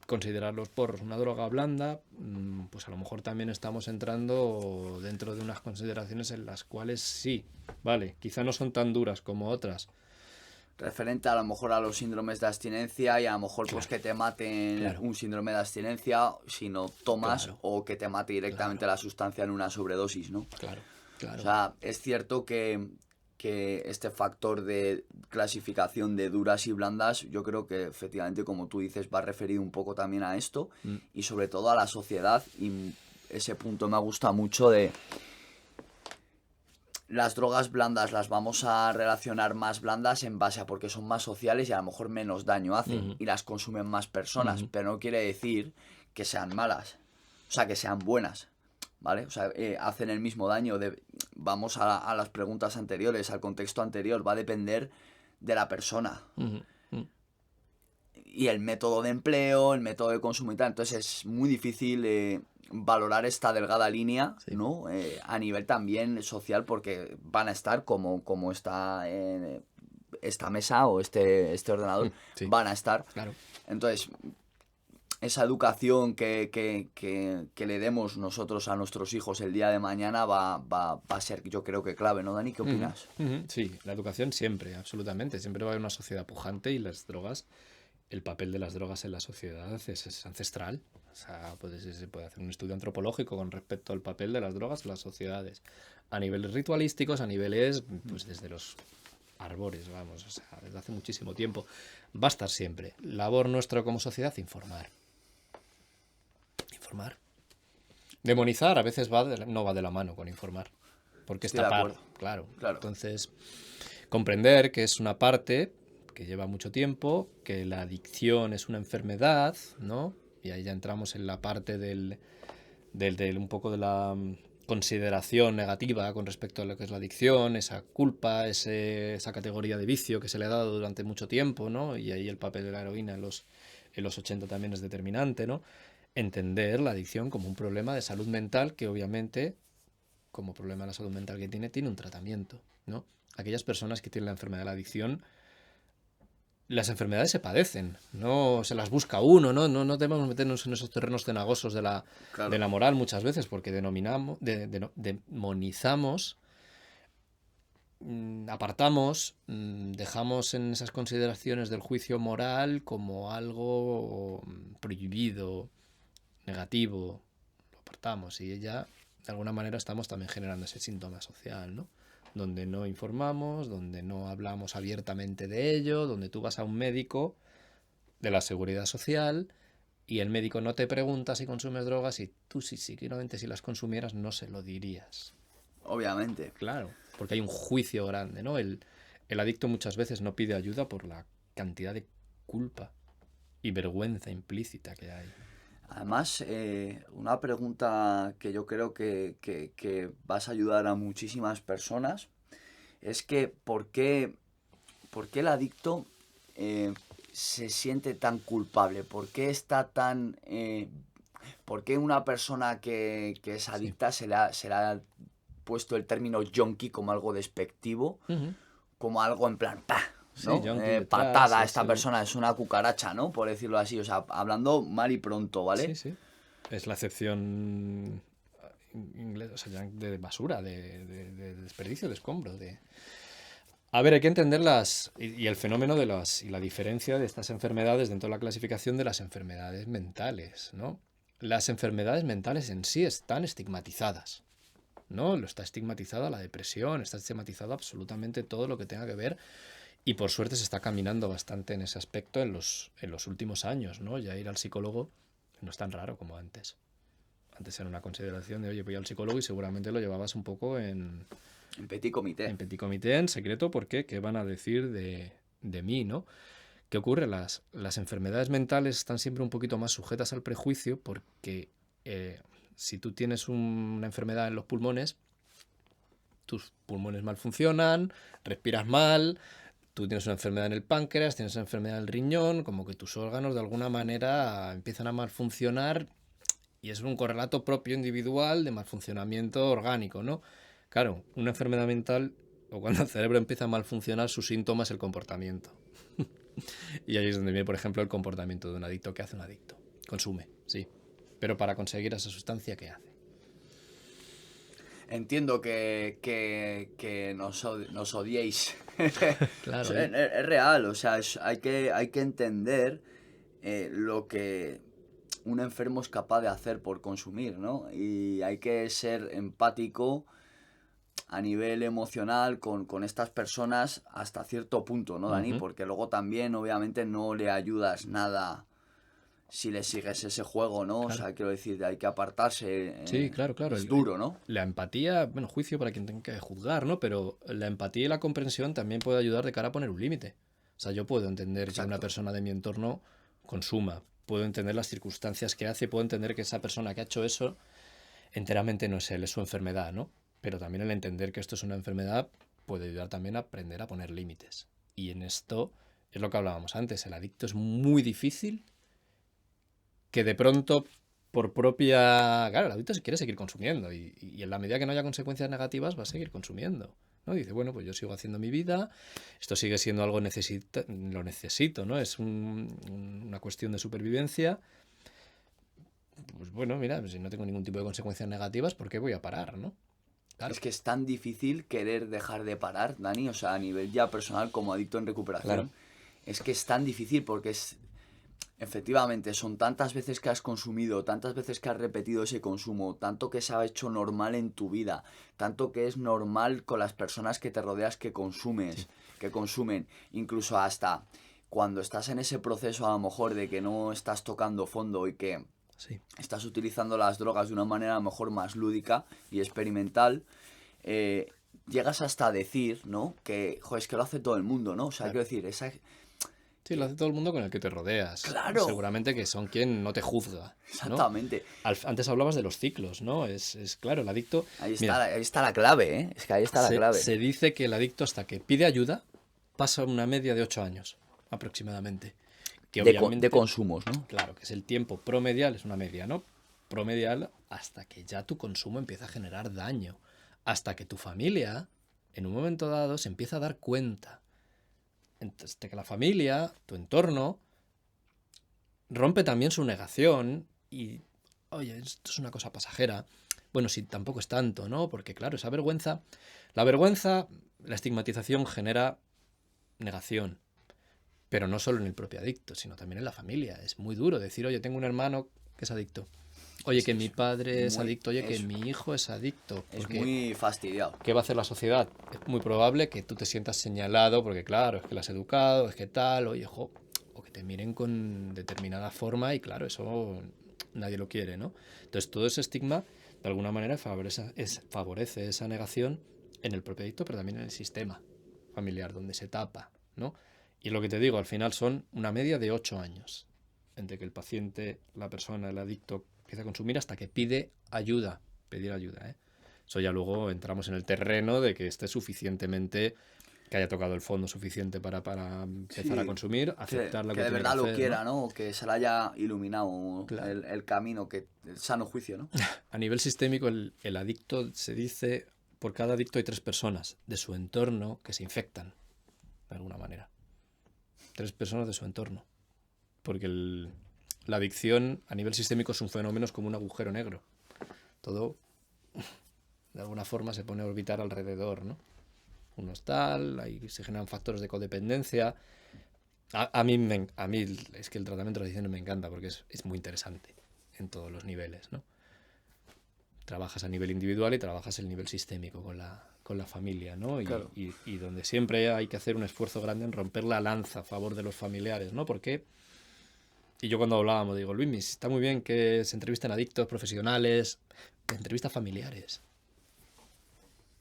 Considerar los porros una droga blanda, pues a lo mejor también estamos entrando dentro de unas consideraciones en las cuales sí, vale, quizá no son tan duras como otras. Referente a lo mejor a los síndromes de abstinencia y a lo mejor pues que te maten un síndrome de abstinencia si no tomas o que te mate directamente la sustancia en una sobredosis, ¿no? Claro. O sea, es cierto que este factor de clasificación de duras y blandas, yo creo que efectivamente, como tú dices, va referido un poco también a esto y sobre todo a la sociedad, y ese punto me gusta mucho de las drogas blandas las vamos a relacionar más blandas en base a porque son más sociales y a lo mejor menos daño hacen y las consumen más personas, pero no quiere decir que sean malas, o sea, que sean buenas, ¿vale? O sea, hacen el mismo daño. Vamos a las preguntas anteriores, al contexto anterior, va a depender de la persona y el método de empleo, el método de consumo y tal. Entonces es muy difícil valorar esta delgada línea, ¿no? A nivel también social, porque van a estar como está esta mesa o este ordenador, van a estar. Claro. Entonces, esa educación que le demos nosotros a nuestros hijos el día de mañana va a ser, yo creo que clave, ¿no, Dani? ¿Qué opinas? Sí, la educación siempre, absolutamente. Siempre va a haber una sociedad pujante y las drogas, el papel de las drogas en la sociedad es ancestral. O sea, se puede hacer un estudio antropológico con respecto al papel de las drogas en las sociedades. A niveles ritualísticos, a niveles, pues desde los árboles, vamos, o sea, desde hace muchísimo tiempo. Va a estar siempre. Labor nuestra como sociedad, informar. Informar. Demonizar a veces no va de la mano con informar. Porque Estoy es de tapar, acuerdo. claro. Claro. Entonces, comprender que es una parte que lleva mucho tiempo, que la adicción es una enfermedad, ¿no? Y ahí ya entramos en la parte del un poco de la consideración negativa con respecto a lo que es la adicción, esa culpa, esa categoría de vicio que se le ha dado durante mucho tiempo, ¿no? Y ahí el papel de la heroína en los 80 también es determinante, ¿no? Entender la adicción como un problema de salud mental que obviamente, como problema de la salud mental que tiene un tratamiento, ¿no? Aquellas personas que tienen la enfermedad de la adicción, las enfermedades se padecen, no se las busca uno, no debemos meternos en esos terrenos cenagosos de la Claro. moral muchas veces, porque demonizamos, apartamos, dejamos en esas consideraciones del juicio moral como algo prohibido, negativo, lo apartamos y ya de alguna manera estamos también generando ese síntoma social, ¿no? Donde no informamos, donde no hablamos abiertamente de ello, donde tú vas a un médico de la seguridad social y el médico no te pregunta si consumes drogas y tú seguramente si las consumieras no se lo dirías. Obviamente. Claro, porque hay un juicio grande, ¿no? El adicto muchas veces no pide ayuda por la cantidad de culpa y vergüenza implícita que hay. Además, una pregunta que yo creo que vas a ayudar a muchísimas personas es que ¿por qué el adicto se siente tan culpable? ¿Por qué está tan... ¿por qué una persona que es Sí. adicta se le ha puesto el término junkie como algo despectivo, como algo en plan, ¡pah! ¿no? Sí, junkie detrás, patada, es esta persona es una cucaracha, ¿no? Por decirlo así, o sea, hablando mal y pronto, ¿vale? Sí. Es la acepción inglesa, o sea, de basura, de desperdicio, de escombro. A ver, hay que entender y el fenómeno y la diferencia de estas enfermedades dentro de la clasificación de las enfermedades mentales, ¿no? Las enfermedades mentales en sí están estigmatizadas, ¿no? Lo está estigmatizada la depresión, está estigmatizado absolutamente todo lo que tenga que ver y por suerte se está caminando bastante en ese aspecto en los últimos años, ¿no? Ya ir al psicólogo no es tan raro como antes. Antes era una consideración de, oye, voy al psicólogo y seguramente lo llevabas un poco en petit comité. En petit comité, en secreto, porque ¿qué van a decir de mí, no? ¿Qué ocurre? Las enfermedades mentales están siempre un poquito más sujetas al prejuicio porque si tú tienes una enfermedad en los pulmones, tus pulmones mal funcionan, respiras mal, tú tienes una enfermedad en el páncreas, tienes una enfermedad en el riñón, como que tus órganos de alguna manera empiezan a mal funcionar y es un correlato propio individual de malfuncionamiento orgánico, ¿no? Claro, una enfermedad mental o cuando el cerebro empieza a mal funcionar, su síntoma es el comportamiento. Y ahí es donde viene, por ejemplo, el comportamiento de un adicto. ¿Qué hace un adicto? Consume, sí. Pero para conseguir esa sustancia, ¿qué hace? Entiendo que nos odiéis. Claro. Es real, o sea, hay que entender lo que un enfermo es capaz de hacer por consumir, ¿no? Y hay que ser empático a nivel emocional con estas personas hasta cierto punto, ¿no, Dani? Porque luego también, obviamente, no le ayudas nada si le sigues ese juego, ¿no? Claro. O sea, quiero decir, hay que apartarse. Sí, claro. Es duro, ¿no? La empatía, bueno, juicio para quien tenga que juzgar, ¿no? Pero la empatía y la comprensión también puede ayudar de cara a poner un límite. O sea, yo puedo entender Exacto. que una persona de mi entorno consuma, puedo entender las circunstancias que hace, puedo entender que esa persona que ha hecho eso enteramente no es él, es su enfermedad, ¿no? Pero también el entender que esto es una enfermedad puede ayudar también a aprender a poner límites. Y en esto es lo que hablábamos antes, el adicto es muy difícil que de pronto por propia... Claro, el adicto se quiere seguir consumiendo y en la medida que no haya consecuencias negativas va a seguir consumiendo, ¿no? Dice, bueno, pues yo sigo haciendo mi vida, esto sigue siendo algo lo necesito, ¿no? Es una cuestión de supervivencia pues bueno, mira, si no tengo ningún tipo de consecuencias negativas, ¿por qué voy a parar, no? Claro, Es que es tan difícil querer dejar de parar, Dani, o sea, a nivel ya personal como adicto en claro. recuperación. Es que es tan difícil porque efectivamente, son tantas veces que has consumido, tantas veces que has repetido ese consumo, tanto que se ha hecho normal en tu vida, tanto que es normal con las personas que te rodeas Sí, que consumen, incluso hasta cuando estás en ese proceso a lo mejor de que no estás tocando fondo y que sí. estás utilizando las drogas de una manera a lo mejor más lúdica y experimental, eh, llegas hasta a decir, ¿no? Que, joder, es que lo hace todo el mundo, ¿no? O sea, Claro. quiero decir, esa... Sí, lo hace todo el mundo con el que te rodeas. Claro, Seguramente que son quien no te juzga, ¿no? exactamente. Antes hablabas de los ciclos, ¿no? Es claro, el adicto. Mira, Ahí está la clave, ¿eh? Es que ahí está la clave. se dice que el adicto hasta que pide ayuda pasa una media de 8 años aproximadamente. Que De obviamente, consumos, ¿no? claro, que es el tiempo promedial, es una media, ¿no? Promedial hasta que ya tu consumo empieza a generar daño. Hasta que tu familia, en un momento dado, se empieza a dar cuenta. Entonces, de que la familia, tu entorno, rompe también su negación y, oye, esto es una cosa pasajera. Bueno, sí, tampoco es tanto, ¿no? Porque claro, esa vergüenza, la estigmatización genera negación, pero no solo en el propio adicto, sino también en la familia. Es muy duro decir, oye, tengo un hermano que es adicto. Oye, Es que que mi padre es adicto, oye, que es, mi hijo es adicto. es Porque, muy fastidiado. ¿qué va a hacer la sociedad? Es muy probable que tú te sientas señalado, porque claro, es que la has educado, es que tal, oye, jo, o que te miren con determinada forma y claro, eso nadie lo quiere, ¿no? Entonces todo ese estigma, de alguna manera, favorece esa negación en el propio adicto, pero también en el sistema familiar, donde se tapa, ¿no? Y lo que te digo, al final son una media de 8 años entre que el paciente, la persona, el adicto, empieza a consumir hasta que pide ayuda, pedir ayuda, ¿eh? Eso ya luego entramos en el terreno de que esté suficientemente, que haya tocado el fondo suficiente para empezar a Sí, consumir, aceptar lo que que de tiene que verdad lo hacer, ¿no? quiera, ¿no? O que se le haya iluminado Claro. el camino, que el sano juicio, ¿no? A nivel sistémico, el adicto se dice, por cada adicto hay 3 personas de su entorno que se infectan, de alguna manera. 3 personas de su entorno. Porque la adicción a nivel sistémico es un fenómeno es como un agujero negro. Todo, de alguna forma, se pone a orbitar alrededor, ¿no? Unos tal, ahí se generan factores de codependencia. A mí es que el tratamiento de la adicción me encanta porque es muy interesante en todos los niveles, ¿no? Trabajas a nivel individual y trabajas el nivel sistémico con la familia, ¿no? Claro. Y donde siempre hay que hacer un esfuerzo grande en romper la lanza a favor de los familiares, ¿no? Porque, y yo cuando hablábamos digo, Luis, está muy bien que se entrevisten adictos, profesionales, entrevistas familiares.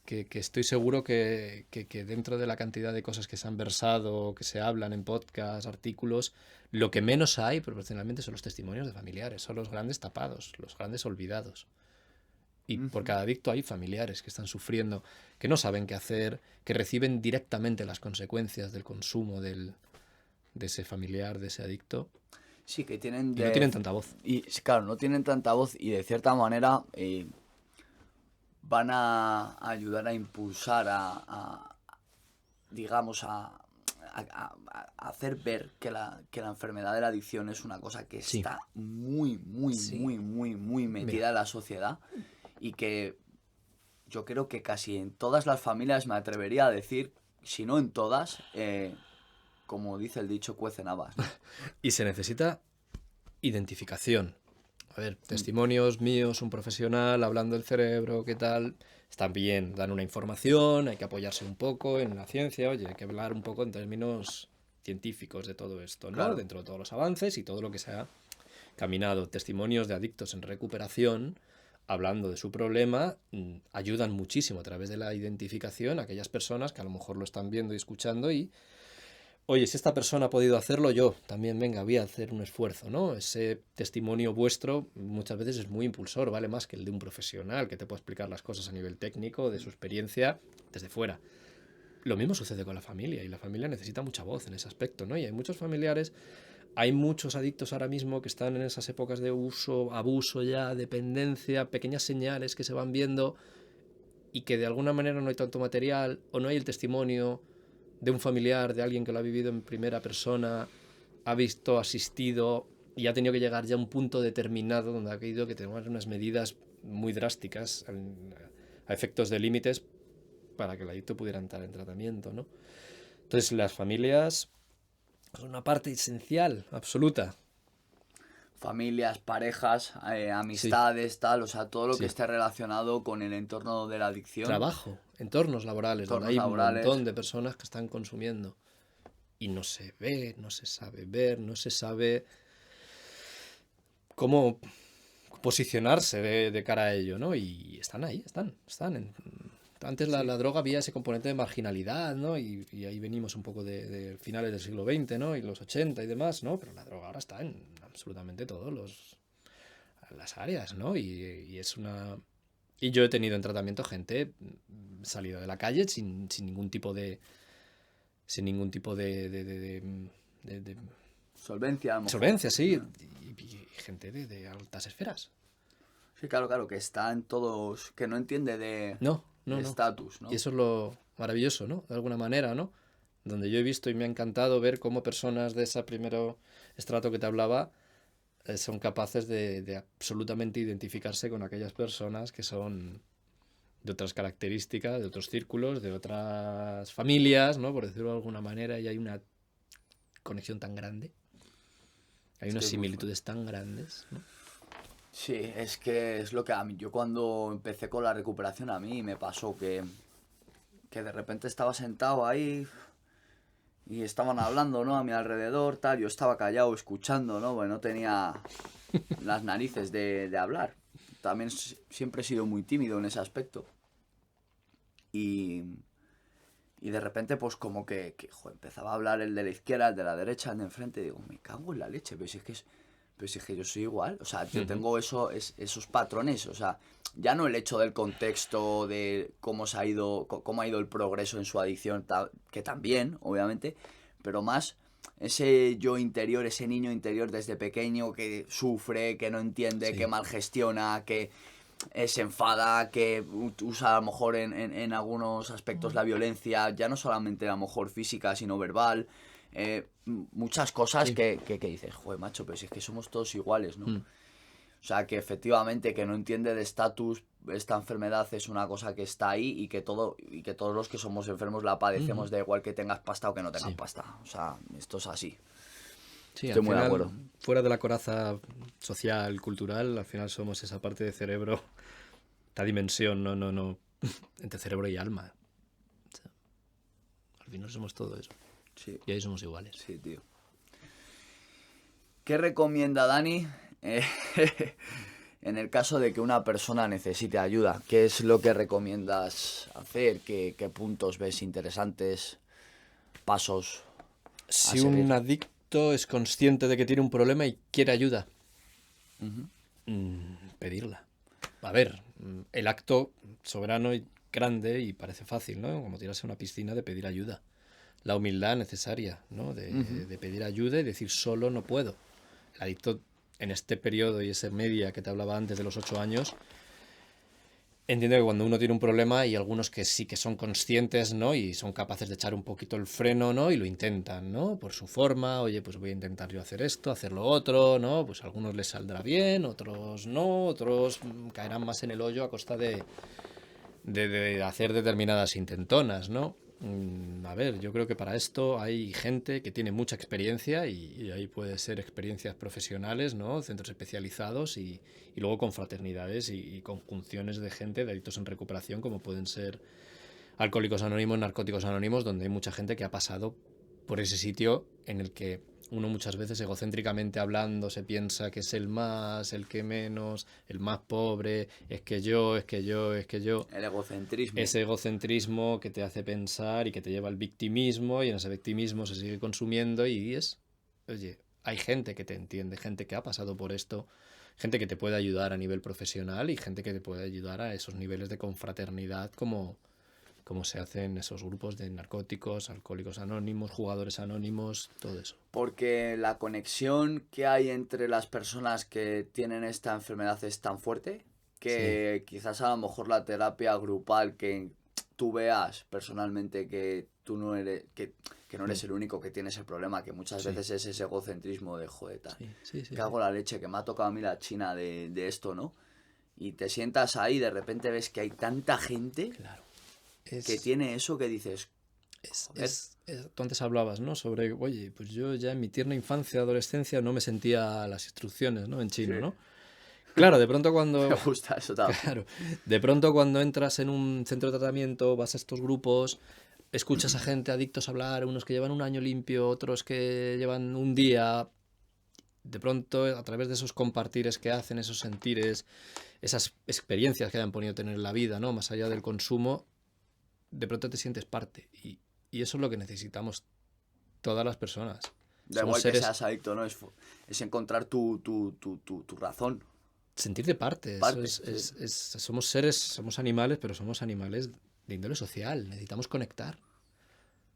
Que estoy seguro que dentro de la cantidad de cosas que se han versado, que se hablan en podcasts, artículos, lo que menos hay proporcionalmente son los testimonios de familiares, son los grandes tapados, los grandes olvidados. Y por Ujú. cada adicto hay familiares que están sufriendo, que no saben qué hacer, que reciben directamente las consecuencias del consumo de ese familiar, de ese adicto, Sí, que tienen y no tienen tanta voz. Y sí, claro, no tienen tanta voz y de cierta manera van a ayudar a impulsar digamos, a hacer ver que la enfermedad de la adicción es una cosa que Sí, está muy, muy, sí. muy, muy, muy Mira, metida en la sociedad y que yo creo que casi en todas las familias me atrevería a decir, si no en todas, como dice el dicho, cuecen habas, ¿no? y se necesita identificación. A ver, Mm, testimonios míos, un profesional hablando del cerebro, qué tal, están bien, dan una información, hay que apoyarse un poco en la ciencia, oye, hay que hablar un poco en términos científicos de todo esto, ¿no? claro. Dentro de todos los avances y todo lo que se ha caminado. Testimonios de adictos en recuperación, hablando de su problema, ayudan muchísimo a través de la identificación a aquellas personas que a lo mejor lo están viendo y escuchando y oye, si esta persona ha podido hacerlo, yo también, venga, voy a hacer un esfuerzo, ¿no? Ese testimonio vuestro muchas veces es muy impulsor, vale más que el de un profesional que te puede explicar las cosas a nivel técnico, de su experiencia, desde fuera. Lo mismo sucede con la familia y la familia necesita mucha voz en ese aspecto, ¿no? Y hay muchos familiares, hay muchos adictos ahora mismo que están en esas épocas de uso, abuso ya, dependencia, pequeñas señales que se van viendo y que de alguna manera no hay tanto material o no hay el testimonio de un familiar, de alguien que lo ha vivido en primera persona, ha visto, asistido. y ha tenido que llegar ya a un punto determinado donde ha habido que tomar unas medidas muy drásticas a efectos de límites para que el adicto pudiera entrar en tratamiento, ¿no? Entonces las familias son una parte esencial, absoluta. Familias, parejas, Sí, amistades, tal, o sea, todo lo que sí. esté relacionado con el entorno de la adicción, Trabajo, entornos laborales, donde entornos hay un laborales. montón de personas que están consumiendo. Y no se ve, no se sabe ver, no se sabe cómo posicionarse de cara a ello, ¿no? Y están ahí, están. Antes Sí, la droga había ese componente de marginalidad, ¿no? Y ahí venimos un poco de finales del siglo XX, ¿no? Y los 80 y demás, ¿no? Pero la droga ahora está en absolutamente todas las áreas, ¿no? Y es una... Y yo he tenido en tratamiento gente salida de la calle sin ningún tipo de... Sin ningún tipo de solvencia a lo mejor. solvencia, sí. Y gente de altas esferas. Sí, claro, claro, que está en todos, que no entiende No, de no, no. estatus, Y ¿no? eso es lo maravilloso, ¿no? De alguna manera, ¿no? Donde yo he visto y me ha encantado ver cómo personas de ese primero estrato que te hablaba son capaces de absolutamente identificarse con aquellas personas que son de otras características, de otros círculos, de otras familias, ¿no? Por decirlo de alguna manera, y hay una conexión tan grande, hay Es unas que es muy fuerte. similitudes tan grandes, ¿no? Sí, es que es lo que a mí, yo cuando empecé con la recuperación a mí me pasó que de repente estaba sentado ahí y estaban hablando, ¿no? A mi alrededor, tal, yo estaba callado escuchando, ¿no? Porque no tenía las narices de hablar. También siempre he sido muy tímido en ese aspecto. Y, y de repente, pues como joder, empezaba a hablar el de la izquierda, el de la derecha, el de enfrente. Y digo, me cago en la leche, pero si es que yo soy igual. O sea, yo Ujú. tengo esos patrones. O sea, ya no el hecho del contexto de cómo se ha ido, cómo ha ido el progreso en su adicción, que también, obviamente, pero más ese yo interior, ese niño interior desde pequeño que sufre, que no entiende, que Sí. mal gestiona, que se enfada, que usa a lo mejor en algunos aspectos la violencia, ya no solamente a lo mejor física, sino verbal. Muchas cosas Sí. que dices, joder, macho, pero si es que somos todos iguales, ¿no? Mm. O sea, que efectivamente que no entiende de estatus, esta enfermedad es una cosa que está ahí y que todos los que somos enfermos la Ujú. padecemos, da igual que tengas pasta o que no tengas Sí. pasta. O sea, esto es así. Sí, Estoy al muy de final, acuerdo. fuera de la coraza social, cultural, al final somos esa parte de cerebro, esta dimensión, no, entre cerebro y alma. O sea, al final somos todo eso. Sí, Y ahí somos iguales. sí, tío. ¿Qué recomienda Dani eh, en el caso de que una persona necesite ayuda? ¿Qué es lo que recomiendas hacer? ¿Qué puntos ves interesantes? ¿Pasos a Si seguir? un adicto es consciente de que tiene un problema y quiere ayuda, pedirla. A ver, el acto soberano y grande, y parece fácil, ¿no? Como tirarse a una piscina de pedir ayuda. La humildad necesaria, ¿no? De pedir ayuda y decir solo no puedo. El adicto en este periodo y ese media que te hablaba antes de los 8 años, entiendo que cuando uno tiene un problema hay algunos que sí que son conscientes, ¿no? Y son capaces de echar un poquito el freno, ¿no? Y lo intentan, ¿no? Por su forma, oye, pues voy a intentar yo hacer esto, hacer lo otro, ¿no? Pues a algunos les saldrá bien, otros no, otros caerán más en el hoyo a costa de hacer determinadas intentonas, ¿no? A ver, yo creo que para esto hay gente que tiene mucha experiencia y ahí puede ser experiencias profesionales, ¿no? Centros especializados y luego confraternidades y conjunciones de gente de adictos en recuperación como pueden ser Alcohólicos Anónimos, Narcóticos Anónimos, donde hay mucha gente que ha pasado por ese sitio en el que uno muchas veces egocéntricamente hablando se piensa que es el más, el que menos, el más pobre, es que yo, es que yo, es que yo. El egocentrismo. Ese egocentrismo que te hace pensar y que te lleva al victimismo y en ese victimismo se sigue consumiendo y oye, hay gente que te entiende, gente que ha pasado por esto, gente que te puede ayudar a nivel profesional y gente que te puede ayudar a esos niveles de confraternidad como se hacen esos grupos de narcóticos, alcohólicos anónimos, jugadores anónimos, todo eso. Porque la conexión que hay entre las personas que tienen esta enfermedad es tan fuerte Sí. que quizás a lo mejor la terapia grupal tú veas personalmente que tú no eres, que no eres el único que tiene ese problema, que muchas veces es ese egocentrismo de, joder, tal, que hago la leche, que me ha tocado a mí la china de esto, ¿no? Y te sientas ahí y de repente ves que hay tanta gente que tiene eso que dices... Tú antes hablabas, ¿no? Sobre, oye, pues yo ya en mi tierna infancia, adolescencia, no me sentía las instrucciones, ¿no? En chino, ¿no? Claro, de pronto cuando... Me gusta eso también. Claro, de pronto cuando entras en un centro de tratamiento, vas a estos grupos, escuchas a gente adictos a hablar, unos que llevan un año limpio, otros que llevan un día. De pronto, a través de esos compartires que hacen, esos sentires, esas experiencias que hayan podido tener en la vida, ¿no? Más allá del consumo, de pronto te sientes parte. Y eso es lo que necesitamos todas las personas. Da igual que seas adicto, ¿no? Es encontrar tu razón. Sentirte parte. Somos seres, somos animales, pero somos animales de índole social. Necesitamos conectar.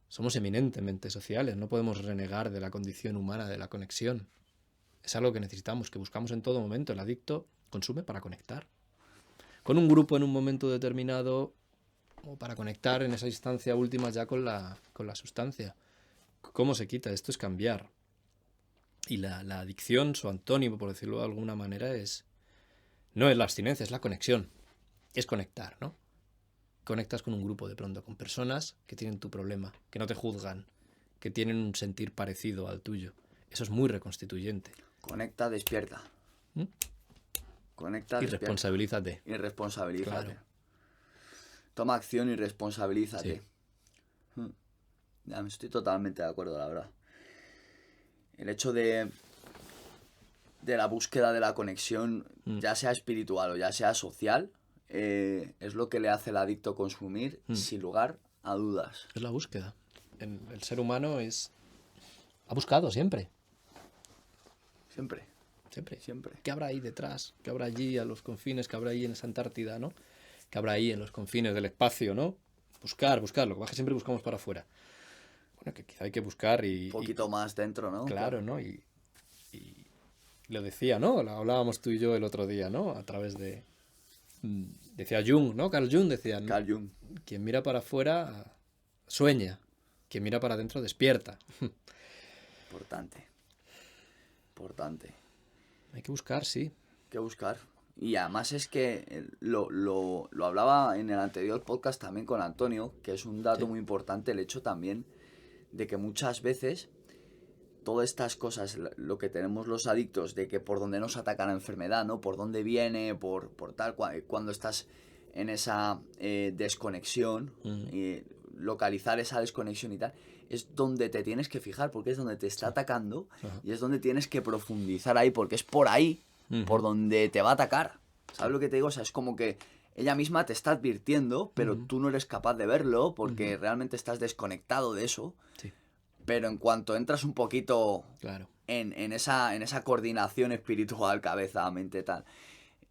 Somos eminentemente sociales. No podemos renegar de la condición humana, de la conexión. Es algo que necesitamos, que buscamos en todo momento. El adicto consume para conectar. Con un grupo en un momento determinado, o para conectar en esa instancia última ya con la sustancia. ¿Cómo se quita? Esto es cambiar. Y la adicción, su antónimo, por decirlo de alguna manera, no es la abstinencia, es la conexión. Es conectar, ¿no? Conectas con un grupo de pronto, con personas que tienen tu problema, que no te juzgan, que tienen un sentir parecido al tuyo. Eso es muy reconstituyente. Conecta, despierta. Conecta, y responsabilízate. Y responsabilízate. Claro. Toma acción y responsabilízate. Sí. Ya, estoy totalmente de acuerdo, la verdad. El hecho de la búsqueda de la conexión, ya sea espiritual o ya sea social, es lo que le hace al adicto consumir sin lugar a dudas. Es la búsqueda. El ser humano ha buscado siempre. Siempre. ¿Qué habrá ahí detrás? ¿Qué habrá allí a los confines? ¿Qué habrá ahí en esa Antártida, ¿no? ¿Qué habrá ahí en los confines del espacio, ¿no? Buscar. Lo que pasa es que siempre buscamos para afuera. Bueno, que quizá hay que buscar y... Un poquito más dentro, ¿no? Claro, ¿no? Y lo decía, ¿no? Lo hablábamos tú y yo el otro día, ¿no? A través de... Decía Jung, ¿no? Carl Jung decía, ¿no? Carl Jung. Quien mira para afuera sueña. Quien mira para adentro despierta. Importante. Hay que buscar, sí. Hay que buscar. Y además es que lo hablaba en el anterior podcast también con Antonio, que es un dato muy importante, el hecho también de que muchas veces todas estas cosas, lo que tenemos los adictos, de que por dónde nos ataca la enfermedad, ¿no? Por dónde viene, por tal, cuando estás en esa desconexión, localizar esa desconexión y tal, es donde te tienes que fijar, porque es donde te está atacando y es donde tienes que profundizar ahí, porque es por ahí por donde te va a atacar. ¿Sabes lo que te digo? O sea, es como que ella misma te está advirtiendo, pero tú no eres capaz de verlo porque realmente estás desconectado de eso. Sí. Pero en cuanto entras un poquito en esa coordinación espiritual, cabeza, mente, tal,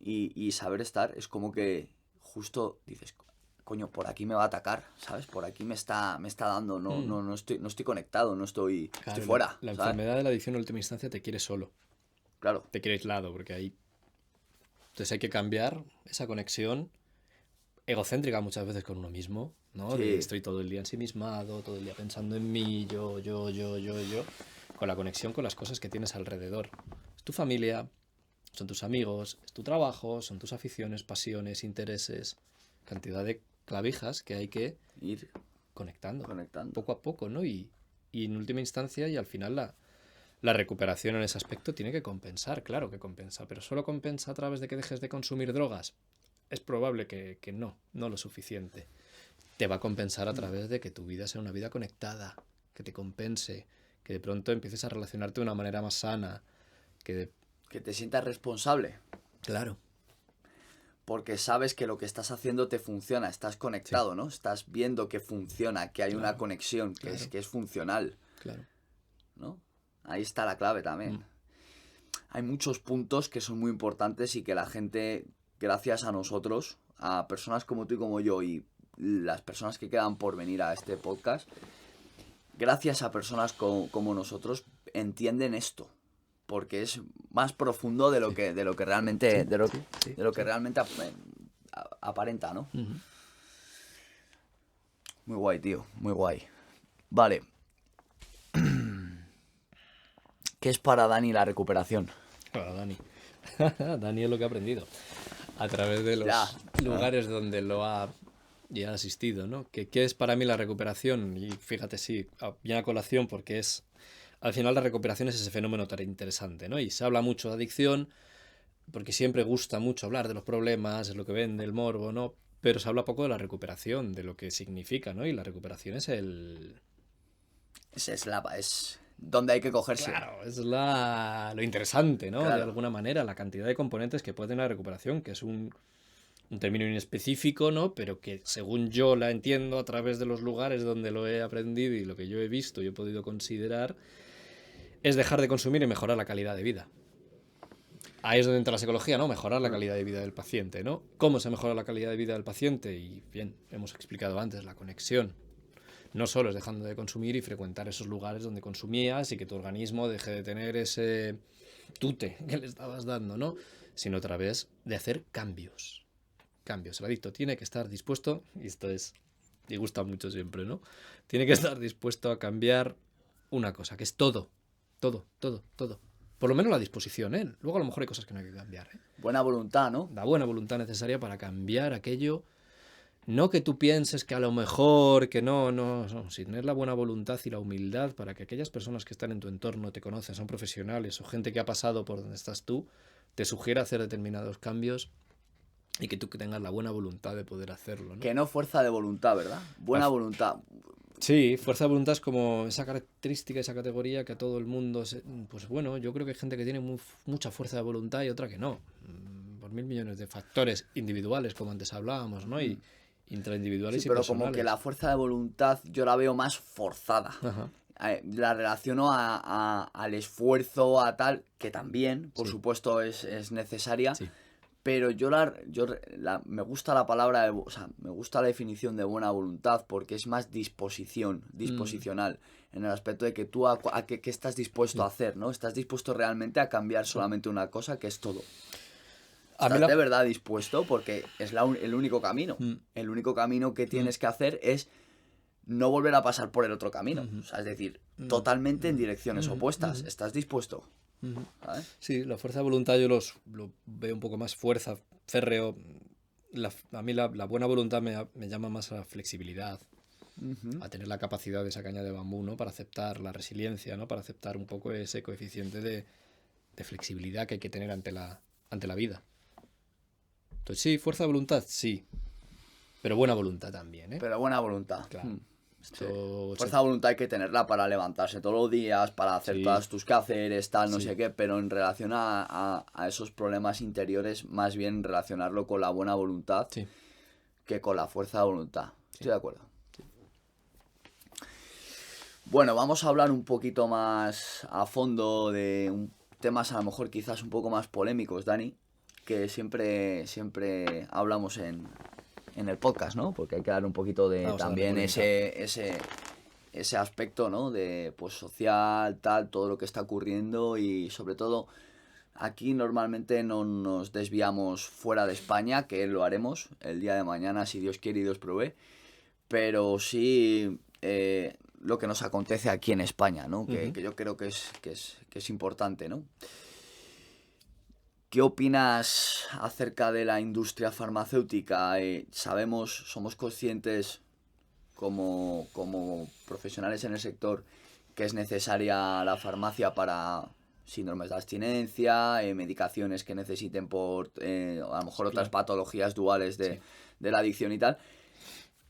y saber estar, es como que justo dices, coño, por aquí me va a atacar, ¿sabes? Por aquí me está dando, no estoy conectado, estoy fuera. La enfermedad de la adicción en última instancia te quiere solo. Claro. Te quiere aislado, porque ahí... Entonces hay que cambiar esa conexión egocéntrica muchas veces con uno mismo, ¿no? Sí. Estoy todo el día ensimismado, todo el día pensando en mí, yo, con la conexión con las cosas que tienes alrededor. Es tu familia, son tus amigos, es tu trabajo, son tus aficiones, pasiones, intereses, cantidad de clavijas que hay que ir conectando poco a poco, ¿no? Y en última instancia y al final la recuperación en ese aspecto tiene que compensar, claro que compensa, pero solo compensa a través de que dejes de consumir drogas. Es probable que no lo suficiente. Te va a compensar a través de que tu vida sea una vida conectada, que te compense, que de pronto empieces a relacionarte de una manera más sana, que te sientas responsable. Claro. Porque sabes que lo que estás haciendo te funciona, estás conectado, ¿no? Estás viendo que funciona, que hay una conexión, que es funcional. Claro. ¿No? Ahí está la clave también. Hay muchos puntos que son muy importantes y que la gente, gracias a nosotros, a personas como tú y como yo y las personas que quedan por venir a este podcast, gracias a personas como nosotros, entienden esto. Porque es más profundo de lo que realmente realmente aparenta, ¿no? Muy guay, tío, muy guay. Vale. ¿Qué es para Dani la recuperación? Bueno, Dani. Dani es lo que ha aprendido a través de los Ya. lugares donde lo ha ya asistido, ¿no? ¿Qué es para mí la recuperación? Y fíjate, sí, viene a colación porque es, al final la recuperación es ese fenómeno tan interesante, ¿no? Y se habla mucho de adicción porque siempre gusta mucho hablar de los problemas, es lo que vende, el morbo, ¿no? Pero se habla poco de la recuperación, de lo que significa, ¿no? Y la recuperación es Es donde hay que cogerse. Claro, es lo interesante, ¿no? Claro. De alguna manera, la cantidad de componentes que puede tener la recuperación, que es un término inespecífico, ¿no? Pero que según yo la entiendo a través de los lugares donde lo he aprendido y lo que yo he visto y he podido considerar, es dejar de consumir y mejorar la calidad de vida. Ahí es donde entra la psicología, ¿no? Mejorar la calidad de vida del paciente, ¿no? ¿Cómo se mejora la calidad de vida del paciente? Y bien, hemos explicado antes la conexión. No solo es dejando de consumir y frecuentar esos lugares donde consumías y que tu organismo deje de tener ese tute que le estabas dando, ¿no? Sino a través de hacer cambios. Cambios. El adicto tiene que estar dispuesto, y esto es, y gusta mucho siempre, ¿no? Tiene que estar dispuesto a cambiar una cosa, que es todo. Todo, todo, todo. Por lo menos la disposición, ¿eh? Luego a lo mejor hay cosas que no hay que cambiar, ¿eh? Buena voluntad, ¿no? La buena voluntad necesaria para cambiar aquello. No que tú pienses que a lo mejor, que no, sin tener la buena voluntad y la humildad para que aquellas personas que están en tu entorno, te conocen, son profesionales o gente que ha pasado por donde estás tú, te sugiera hacer determinados cambios y que tú tengas la buena voluntad de poder hacerlo, ¿no? Que no fuerza de voluntad, ¿verdad? Buena voluntad. Sí, fuerza de voluntad es como esa característica, esa categoría que a todo el mundo... Pues bueno, yo creo que hay gente que tiene mucha fuerza de voluntad y otra que no. Por 1.000 millones de factores individuales, como antes hablábamos, ¿no? Y intraindividuales Sí, y pero personales. como que la fuerza de voluntad yo la veo más forzada. Ajá. La relaciono al esfuerzo, a tal, que también, por Sí. supuesto, es necesaria. Sí. Pero me gusta la palabra, o sea, me gusta la definición de buena voluntad porque es más disposicional, en el aspecto de que tú a qué estás dispuesto a hacer, ¿no? Estás dispuesto realmente a cambiar solamente una cosa, que es todo. ¿Estás de verdad dispuesto? Porque es el único camino. El único camino que tienes que hacer es no volver a pasar por el otro camino. O sea, es decir, totalmente en direcciones opuestas. ¿Estás dispuesto? ¿Sabes? Sí, la fuerza de voluntad yo lo veo un poco más fuerza, férreo. A mí la buena voluntad me llama más a la flexibilidad, a tener la capacidad de esa caña de bambú, ¿no? Para aceptar la resiliencia, ¿no? Para aceptar un poco ese coeficiente de flexibilidad que hay que tener ante la vida. Entonces sí, fuerza de voluntad, sí. Pero buena voluntad también, ¿eh? Pero buena voluntad. Claro. Sí. Fuerza de voluntad hay que tenerla para levantarse todos los días, para hacer todos tus quehaceres, tal, no sé qué, pero en relación a esos problemas interiores, más bien relacionarlo con la buena voluntad que con la fuerza de voluntad. Estoy de acuerdo. Sí. Bueno, vamos a hablar un poquito más a fondo de temas a lo mejor quizás un poco más polémicos, Dani, que siempre hablamos en el podcast, ¿no? Porque hay que dar un poquito de también ese aspecto, ¿no? De pues social, tal, todo lo que está ocurriendo y sobre todo aquí normalmente no nos desviamos fuera de España, que lo haremos el día de mañana si Dios quiere y Dios provee, pero sí lo que nos acontece aquí en España, ¿no? Que yo creo que es importante, ¿no? ¿Qué opinas acerca de la industria farmacéutica? Somos conscientes como profesionales en el sector que es necesaria la farmacia para síndromes de abstinencia, medicaciones que necesiten por a lo mejor otras patologías duales de la adicción y tal.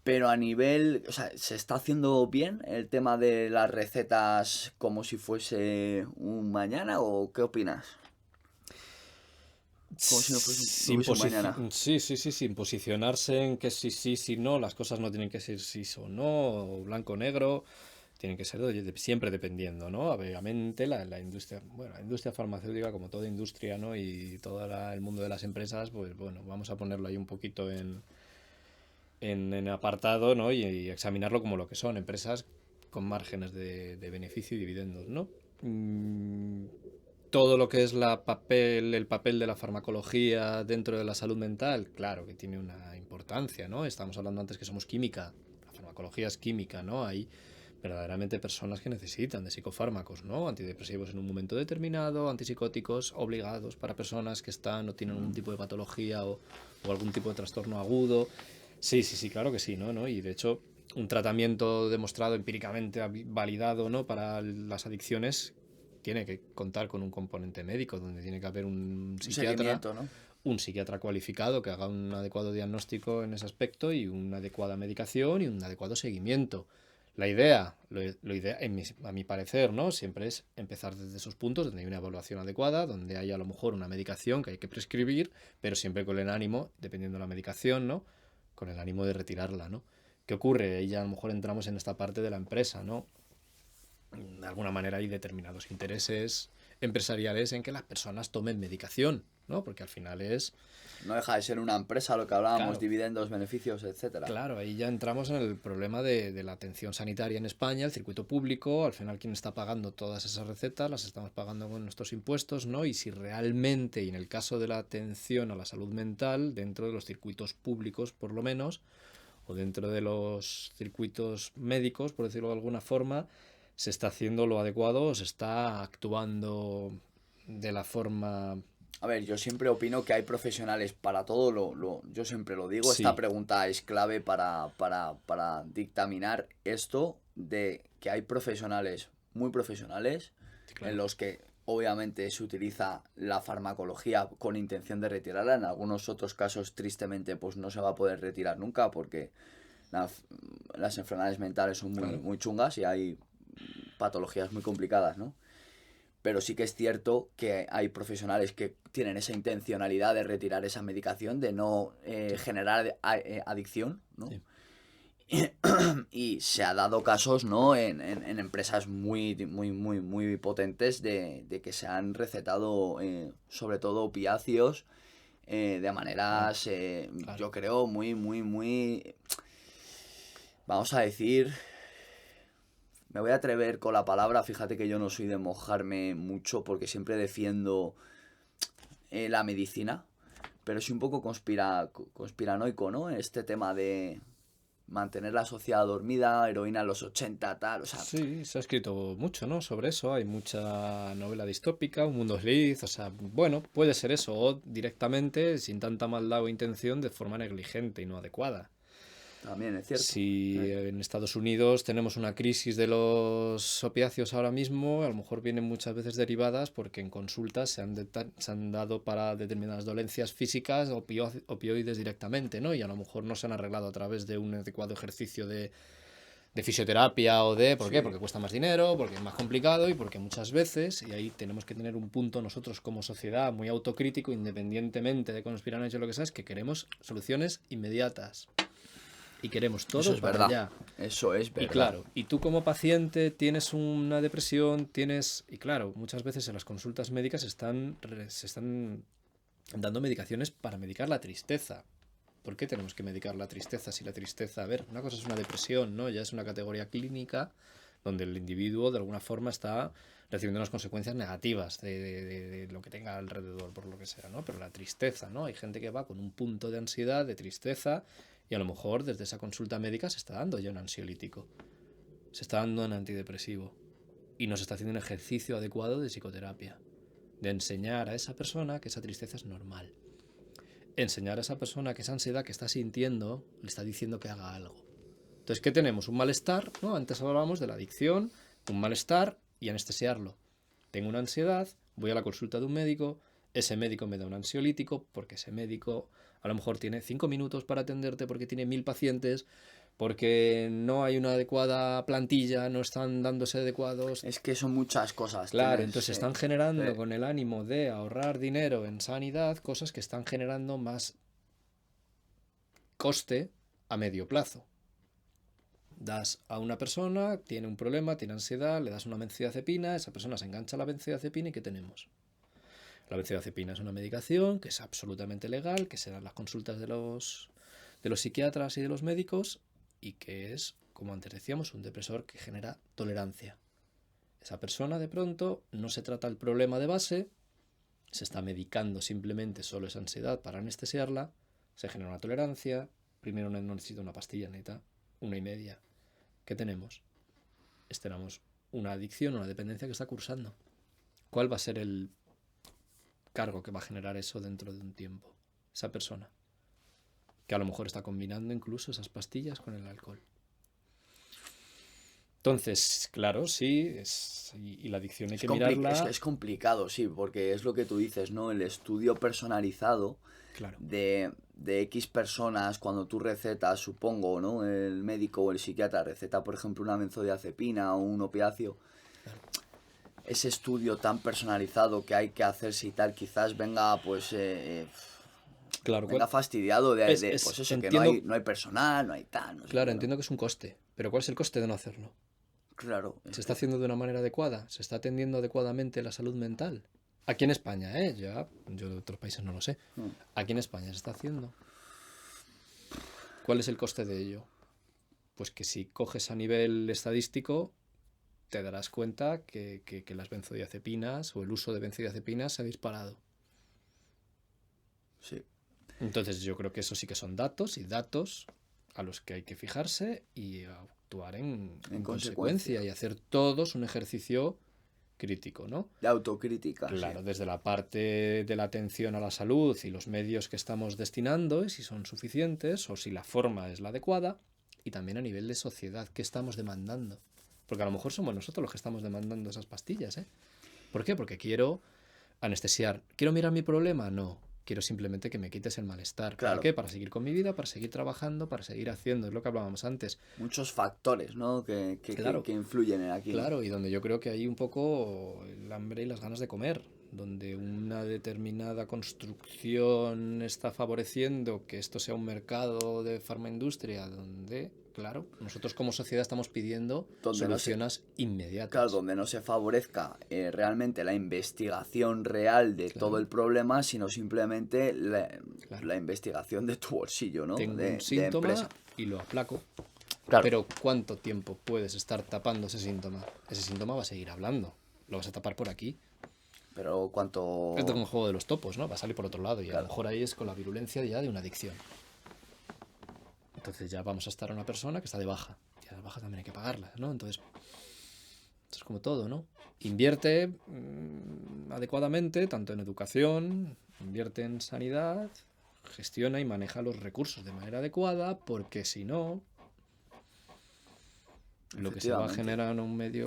Pero a nivel, o sea, ¿se está haciendo bien el tema de las recetas como si fuese un mañana o qué opinas? Como si no fuese un mañana. Sí, sin posicionarse en que sí, no, las cosas no tienen que ser sí o no, o blanco o negro, tienen que ser siempre dependiendo, ¿no? Obviamente la industria, bueno, la industria farmacéutica, como toda industria, ¿no? Y todo el mundo de las empresas, pues bueno, vamos a ponerlo ahí un poquito en apartado, ¿no? Y examinarlo como lo que son, empresas con márgenes de beneficio y dividendos, ¿no? Todo lo que es el papel de la farmacología dentro de la salud mental, claro que tiene una importancia, ¿no? Estamos hablando antes que somos química. La farmacología es química, ¿no? Hay verdaderamente personas que necesitan de psicofármacos, ¿no? Antidepresivos en un momento determinado, antipsicóticos obligados para personas que están o tienen algún tipo de patología o algún tipo de trastorno agudo. Sí, claro que sí, ¿no? Y de hecho, un tratamiento demostrado empíricamente validado, ¿no? Para las adicciones tiene que contar con un componente médico, donde tiene que haber un psiquiatra, seguimiento, ¿no? un psiquiatra cualificado que haga un adecuado diagnóstico en ese aspecto y una adecuada medicación y un adecuado seguimiento. La idea, a mi parecer, ¿no? Siempre es empezar desde esos puntos donde hay una evaluación adecuada, donde hay a lo mejor una medicación que hay que prescribir, pero siempre con el ánimo, dependiendo de la medicación, ¿no? Con el ánimo de retirarla, ¿no? ¿Qué ocurre? Ahí ya a lo mejor entramos en esta parte de la empresa, ¿no? De alguna manera hay determinados intereses empresariales en que las personas tomen medicación, ¿no? Porque al final es... No deja de ser una empresa, lo que hablábamos, Claro. dividendos, beneficios, etcétera. Claro, ahí ya entramos en el problema de la atención sanitaria en España, el circuito público, al final quién está pagando todas esas recetas, las estamos pagando con nuestros impuestos, ¿no? Y si realmente, y en el caso de la atención a la salud mental, dentro de los circuitos públicos por lo menos, o dentro de los circuitos médicos, por decirlo de alguna forma, se está haciendo lo adecuado o se está actuando de la forma... A ver, yo siempre opino que hay profesionales para todo, yo siempre lo digo, Sí. esta pregunta es clave para dictaminar esto de que hay profesionales muy profesionales Sí, claro. en los que obviamente se utiliza la farmacología con intención de retirarla, en algunos otros casos tristemente pues no se va a poder retirar nunca porque las enfermedades mentales son muy, Claro. muy chungas y hay patologías muy complicadas, ¿no? Pero sí que es cierto que hay profesionales que tienen esa intencionalidad de retirar esa medicación, de no generar adicción, ¿no? Sí. Y se ha dado casos, ¿no? En empresas muy potentes de que se han recetado sobre todo opiáceos de maneras, Claro. yo creo, muy, vamos a decir... Me voy a atrever con la palabra, fíjate que yo no soy de mojarme mucho porque siempre defiendo la medicina, pero soy un poco conspiranoico, ¿no? Este tema de mantener la sociedad dormida, heroína en los 80, tal, o sea... Sí, se ha escrito mucho, ¿no? Sobre eso, hay mucha novela distópica, un mundo feliz, o sea, bueno, puede ser eso, o directamente, sin tanta maldad o intención, de forma negligente y no adecuada. También es cierto. Si en Estados Unidos tenemos una crisis de los opiáceos ahora mismo, a lo mejor vienen muchas veces derivadas porque en consultas se han dado para determinadas dolencias físicas opioides directamente, ¿no? Y a lo mejor no se han arreglado a través de un adecuado ejercicio de fisioterapia o de... ¿Por qué? Sí. Porque cuesta más dinero, porque es más complicado y porque muchas veces, y ahí tenemos que tener un punto nosotros como sociedad muy autocrítico, independientemente de conspiranoias o lo que sea, es que queremos soluciones inmediatas. Y queremos todo Eso es para verdad. allá. Eso es Y verdad. claro, y tú como paciente tienes una depresión, y claro, muchas veces en las consultas médicas se están dando medicaciones para medicar la tristeza. ¿Por qué tenemos que medicar la tristeza si la tristeza, a ver, una cosa es una depresión, ¿no? Ya es una categoría clínica donde el individuo de alguna forma está recibiendo unas consecuencias negativas de lo que tenga alrededor, por lo que sea, ¿no? Pero la tristeza, ¿no? Hay gente que va con un punto de ansiedad, de tristeza, y a lo mejor desde esa consulta médica se está dando ya un ansiolítico, se está dando un antidepresivo, y no se está haciendo un ejercicio adecuado de psicoterapia, de enseñar a esa persona que esa tristeza es normal. Enseñar a esa persona que esa ansiedad que está sintiendo le está diciendo que haga algo. Entonces, ¿qué tenemos? Un malestar, ¿no? Antes hablábamos de la adicción, un malestar y anestesiarlo. Tengo una ansiedad, voy a la consulta de un médico, ese médico me da un ansiolítico porque ese médico a lo mejor tiene 5 minutos para atenderte porque tiene 1000 pacientes, porque no hay una adecuada plantilla, no están dándose adecuados... Es que son muchas cosas. Claro, entonces están generando sí. con el ánimo de ahorrar dinero en sanidad cosas que están generando más coste a medio plazo. Das a una persona, tiene un problema, tiene ansiedad, le das una benzodiazepina, esa persona se engancha a la benzodiazepina y ¿qué tenemos? La benzodiazepina es una medicación que es absolutamente legal, que se da en las consultas de los psiquiatras y de los médicos y que es, como antes decíamos, un depresor que genera tolerancia. Esa persona de pronto no se trata el problema de base, se está medicando simplemente solo esa ansiedad para anestesiarla, se genera una tolerancia, primero no necesita una pastilla, necesita 1,5. ¿Qué tenemos? Tenemos una adicción, una dependencia que está cursando. ¿Cuál va a ser el cargo que va a generar eso dentro de un tiempo? Esa persona. Que a lo mejor está combinando incluso esas pastillas con el alcohol. Entonces, claro, sí, y la adicción hay que mirarla. Es complicado, sí, porque es lo que tú dices, ¿no? El estudio personalizado Claro. de X personas, cuando tú recetas, supongo, ¿no? El médico o el psiquiatra receta, por ejemplo, una benzodiazepina o un opiáceo. Claro. Ese estudio tan personalizado que hay que hacerse y tal, quizás venga, pues... Claro, venga fastidiado pues eso, entiendo, que no hay personal, no hay tal. No sé, claro, entiendo que es un coste, pero ¿cuál es el coste de no hacerlo? Claro. ¿Se está haciendo de una manera adecuada? ¿Se está atendiendo adecuadamente la salud mental? Aquí en España, yo de otros países no lo sé. Aquí en España se está haciendo. ¿Cuál es el coste de ello? Pues que si coges a nivel estadístico, te darás cuenta que las benzodiazepinas o el uso de benzodiazepinas se ha disparado. Sí. Entonces yo creo que eso sí que son datos y datos a los que hay que fijarse y actuar en consecuencia y hacer todos un ejercicio crítico, ¿no? De autocrítica. Claro, sí. Desde la parte de la atención a la salud y los medios que estamos destinando, y si son suficientes o si la forma es la adecuada, y también a nivel de sociedad, ¿qué estamos demandando? Porque a lo mejor somos nosotros los que estamos demandando esas pastillas, ¿eh? ¿Por qué? Porque quiero anestesiar. ¿Quiero mirar mi problema? No. Quiero simplemente que me quites el malestar. Claro. ¿Para qué? Para seguir con mi vida, para seguir trabajando, para seguir haciendo. Es lo que hablábamos antes. Muchos factores, ¿no? Que influyen en aquí. Claro, y donde yo creo que hay un poco el hambre y las ganas de comer. Donde una determinada construcción está favoreciendo que esto sea un mercado de farmaindustria, donde, claro, nosotros como sociedad estamos pidiendo soluciones inmediatas. Claro, donde no se favorezca realmente la investigación real de todo el problema, sino simplemente la investigación de tu bolsillo, ¿no? Tengo un síntoma y lo aplaco. Claro. Pero ¿cuánto tiempo puedes estar tapando ese síntoma? Ese síntoma va a seguir hablando. Lo vas a tapar por aquí. Pero cuánto... Esto es como el juego de los topos, ¿no? Va a salir por otro lado y a lo mejor ahí es con la virulencia ya de una adicción. Entonces ya vamos a estar a una persona que está de baja. Y a las bajas también hay que pagarlas, ¿no? Entonces, esto es como todo, ¿no? Invierte adecuadamente, tanto en educación, invierte en sanidad, gestiona y maneja los recursos de manera adecuada, porque si no, lo que se va a generar en un medio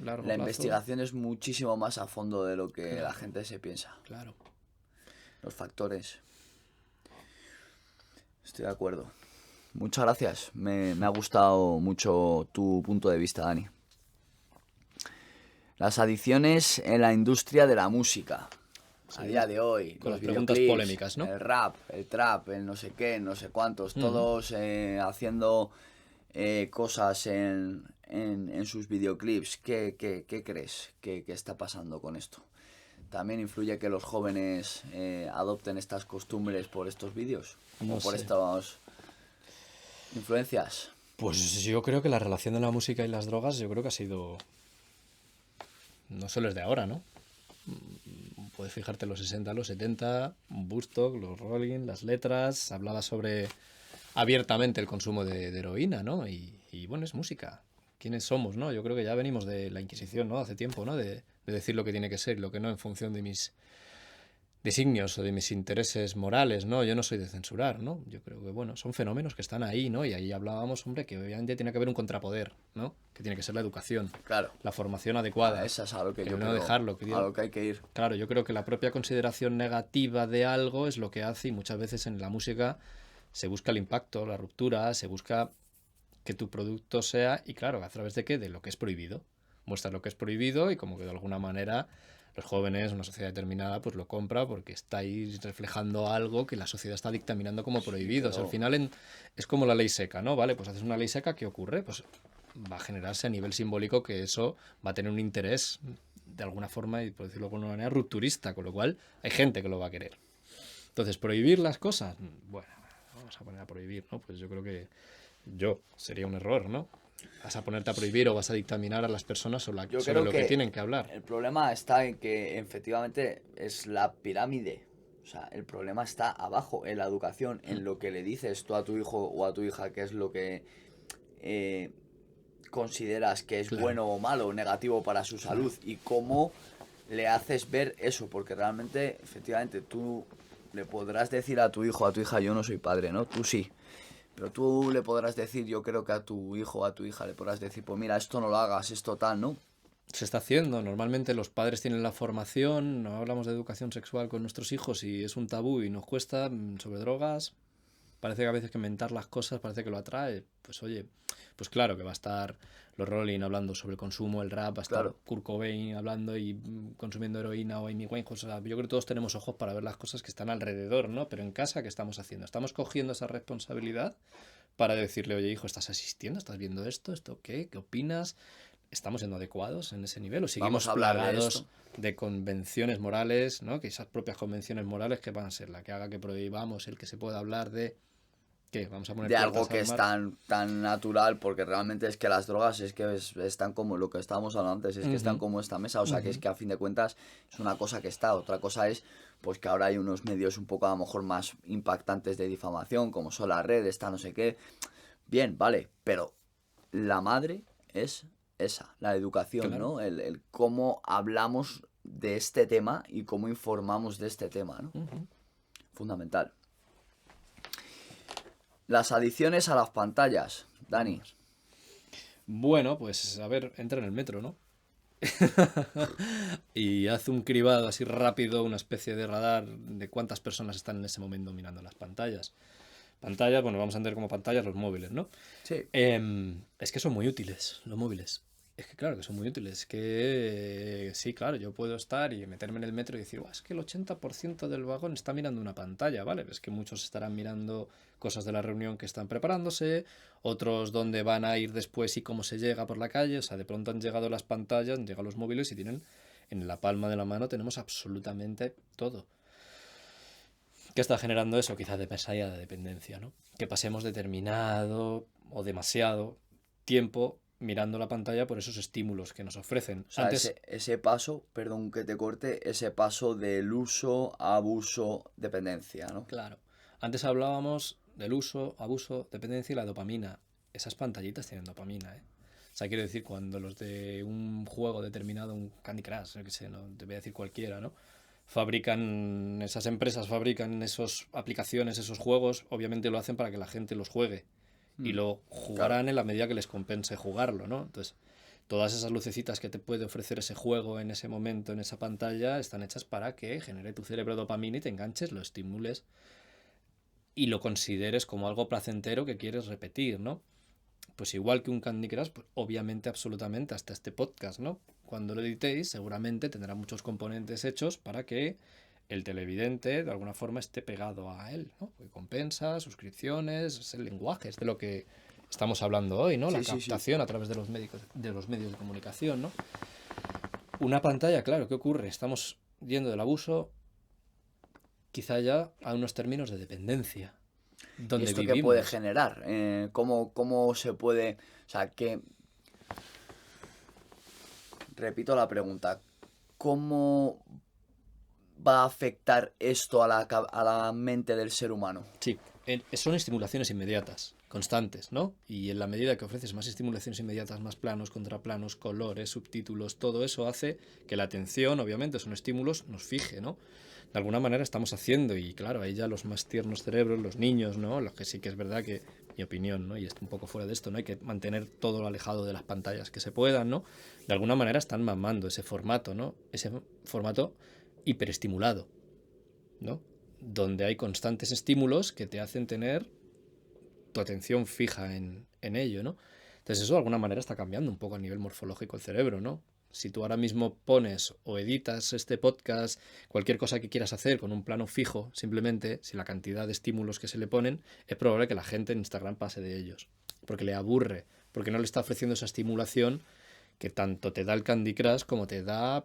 largo plazo. La investigación es muchísimo más a fondo de lo que la gente se piensa. Claro. Los factores. Estoy de acuerdo. Muchas gracias. Me ha gustado mucho tu punto de vista, Dani. Las adicciones en la industria de la música. Sí, a día de hoy. Con las preguntas polémicas, ¿no? El rap, el trap, el no sé qué, no sé cuántos. Todos haciendo cosas en sus videoclips. ¿Qué crees que está pasando con esto? ¿También influye que los jóvenes adopten estas costumbres por estos vídeos? No ¿O por sé. estas influencias? Pues yo creo que la relación de la música y las drogas, yo creo que ha sido... No solo es de ahora, ¿no? Puedes fijarte en los 60, los 70, Woodstock, los Rolling, las letras, hablaba sobre abiertamente el consumo de heroína, ¿no? Y bueno, es música. ¿Quiénes somos, no? Yo creo que ya venimos de la Inquisición, ¿no? Hace tiempo, ¿no? De decir lo que tiene que ser y lo que no en función de mis designios o de mis intereses morales, ¿no? Yo no soy de censurar, ¿no? Yo creo que, bueno, son fenómenos que están ahí, ¿no? Y ahí hablábamos, hombre, que obviamente tiene que haber un contrapoder, ¿no? Que tiene que ser la educación. Claro. La formación adecuada. Esa es a lo que yo no creo, dejarlo. a lo que hay que ir. Claro, yo creo que la propia consideración negativa de algo es lo que hace, y muchas veces en la música se busca el impacto, la ruptura, se busca que tu producto sea, y claro, ¿a través de qué? De lo que es prohibido. Muestras lo que es prohibido y como que de alguna manera los jóvenes, una sociedad determinada, pues lo compra porque estáis reflejando algo que la sociedad está dictaminando como prohibido. Sí, pero... o sea, al final es como la ley seca, ¿no? Vale, pues haces una ley seca, ¿qué ocurre? Pues va a generarse a nivel simbólico que eso va a tener un interés de alguna forma, y por decirlo de alguna manera, rupturista, con lo cual hay gente que lo va a querer. Entonces, ¿prohibir las cosas? Bueno, vamos a poner a prohibir, ¿no? Pues yo creo que sería un error, ¿no? ¿Vas a ponerte a prohibir o vas a dictaminar a las personas sobre lo que tienen que hablar? El problema está en que efectivamente es la pirámide. O sea, el problema está abajo, en la educación, en lo que le dices tú a tu hijo o a tu hija, qué es lo que consideras que es Claro. bueno o malo o negativo para su salud y cómo le haces ver eso, porque realmente, efectivamente, tú le podrás decir a tu hijo, a tu hija, yo no soy padre, ¿no? Tú sí. Pero tú le podrás decir, yo creo que a tu hijo o a tu hija le podrás decir, pues mira, esto no lo hagas, esto tal, ¿no? Se está haciendo. Normalmente los padres tienen la formación, no hablamos de educación sexual con nuestros hijos y es un tabú y nos cuesta sobre drogas. Parece que a veces que mentar las cosas parece que lo atrae. Pues oye, pues claro que va a estar los Rolling hablando sobre el consumo, el rap, va a estar Claro, Kurt Cobain hablando y consumiendo heroína o Amy Winehouse. O sea, yo creo que todos tenemos ojos para ver las cosas que están alrededor, ¿no? Pero en casa, ¿qué estamos haciendo? Estamos cogiendo esa responsabilidad para decirle, oye, hijo, ¿estás asistiendo? ¿Estás viendo esto? ¿Esto qué? ¿Qué opinas? ¿Estamos siendo adecuados en ese nivel? ¿O vamos seguimos a hablar de esto. plagados de convenciones morales, ¿no? Que esas propias convenciones morales que van a ser la que haga que prohibamos el que se pueda hablar de ¿qué? Vamos a poner De algo puertas que al es mar. tan natural, porque realmente es que las drogas es que están como lo que estábamos hablando antes, es que están Ujú, como esta mesa, o sea que es ujú. que a fin de cuentas es una cosa que está, otra cosa es pues que ahora hay unos medios un poco a lo mejor más impactantes de difamación, como son las redes, está no sé qué. Bien, vale, pero la madre es esa, la educación, Claro. ¿no? El cómo hablamos de este tema y cómo informamos de este tema, ¿no? Ujú. Fundamental. Las adicciones a las pantallas, Dani. Vamos. Bueno, pues a ver, entra en el metro, ¿no? Y hace un cribado así rápido, una especie de radar de cuántas personas están en ese momento mirando las pantallas. Pantallas, bueno, vamos a entender como pantallas los móviles, ¿no? Sí. Es que son muy útiles, los móviles. Es que claro que son muy útiles. Es que sí, claro, yo puedo estar y meterme en el metro y decir, "Buah, es que el 80% del vagón está mirando una pantalla, ¿vale? Es que muchos estarán mirando cosas de la reunión que están preparándose, otros dónde van a ir después y cómo se llega por la calle. O sea, de pronto han llegado las pantallas, han llegado los móviles y tienen en la palma de la mano tenemos absolutamente todo. ¿Qué está generando eso? Quizás de pesada de dependencia, ¿no? Que pasemos determinado o demasiado tiempo mirando la pantalla por esos estímulos que nos ofrecen. O sea, Antes, ese paso, perdón que te corte, ese paso del uso, abuso, dependencia, ¿no? claro, antes hablábamos del uso, abuso, dependencia y la dopamina. Esas pantallitas tienen dopamina, ¿eh? O sea, quiero decir, cuando los de un juego determinado, un Candy Crush, yo qué sé, no te voy a decir cualquiera, ¿no? Fabrican, esas empresas fabrican esas aplicaciones, esos juegos, obviamente lo hacen para que la gente los juegue y Mm, lo claro. jugarán en la medida que les compense jugarlo, ¿no? Entonces, todas esas lucecitas que te puede ofrecer ese juego en ese momento, en esa pantalla, están hechas para que genere tu cerebro dopamina y te enganches, lo estimules y lo consideres como algo placentero que quieres repetir, ¿no? Pues igual que un Candy Crush, pues obviamente, absolutamente, hasta este podcast, ¿no? Cuando lo editéis, seguramente tendrá muchos componentes hechos para que el televidente de alguna forma esté pegado a él, ¿no? Porque compensa, suscripciones, es el lenguaje, es de lo que estamos hablando hoy, ¿no? La Sí, sí, sí. captación a través de los medios de comunicación, ¿no? Una pantalla, claro, ¿qué ocurre? Estamos yendo del abuso quizá ya a unos términos de dependencia, ¿Y donde esto qué puede vivimos. generar? ¿Cómo se puede...? O sea, que... Repito la pregunta. ¿Cómo va a afectar esto a a la mente del ser humano? Sí, son estimulaciones inmediatas, constantes, ¿no? Y en la medida que ofreces más estimulaciones inmediatas, más planos, contraplanos, colores, subtítulos, todo eso hace que la atención, obviamente, son estímulos, nos fije, ¿no? De alguna manera estamos haciendo, y claro, ahí ya los más tiernos cerebros, los niños, ¿no? Los que sí que es verdad que, mi opinión, ¿no? Y esto un poco fuera de esto, ¿no? Hay que mantener todo lo alejado de las pantallas que se puedan, ¿no? De alguna manera están mamando ese formato, ¿no? Ese formato hiperestimulado, ¿no? Donde hay constantes estímulos que te hacen tener tu atención fija en ello, ¿no? Entonces eso de alguna manera está cambiando un poco a nivel morfológico el cerebro, ¿no? Si tú ahora mismo pones o editas este podcast, cualquier cosa que quieras hacer con un plano fijo, simplemente, si la cantidad de estímulos que se le ponen, es probable que la gente en Instagram pase de ellos, porque le aburre, porque no le está ofreciendo esa estimulación que tanto te da el Candy Crush como te da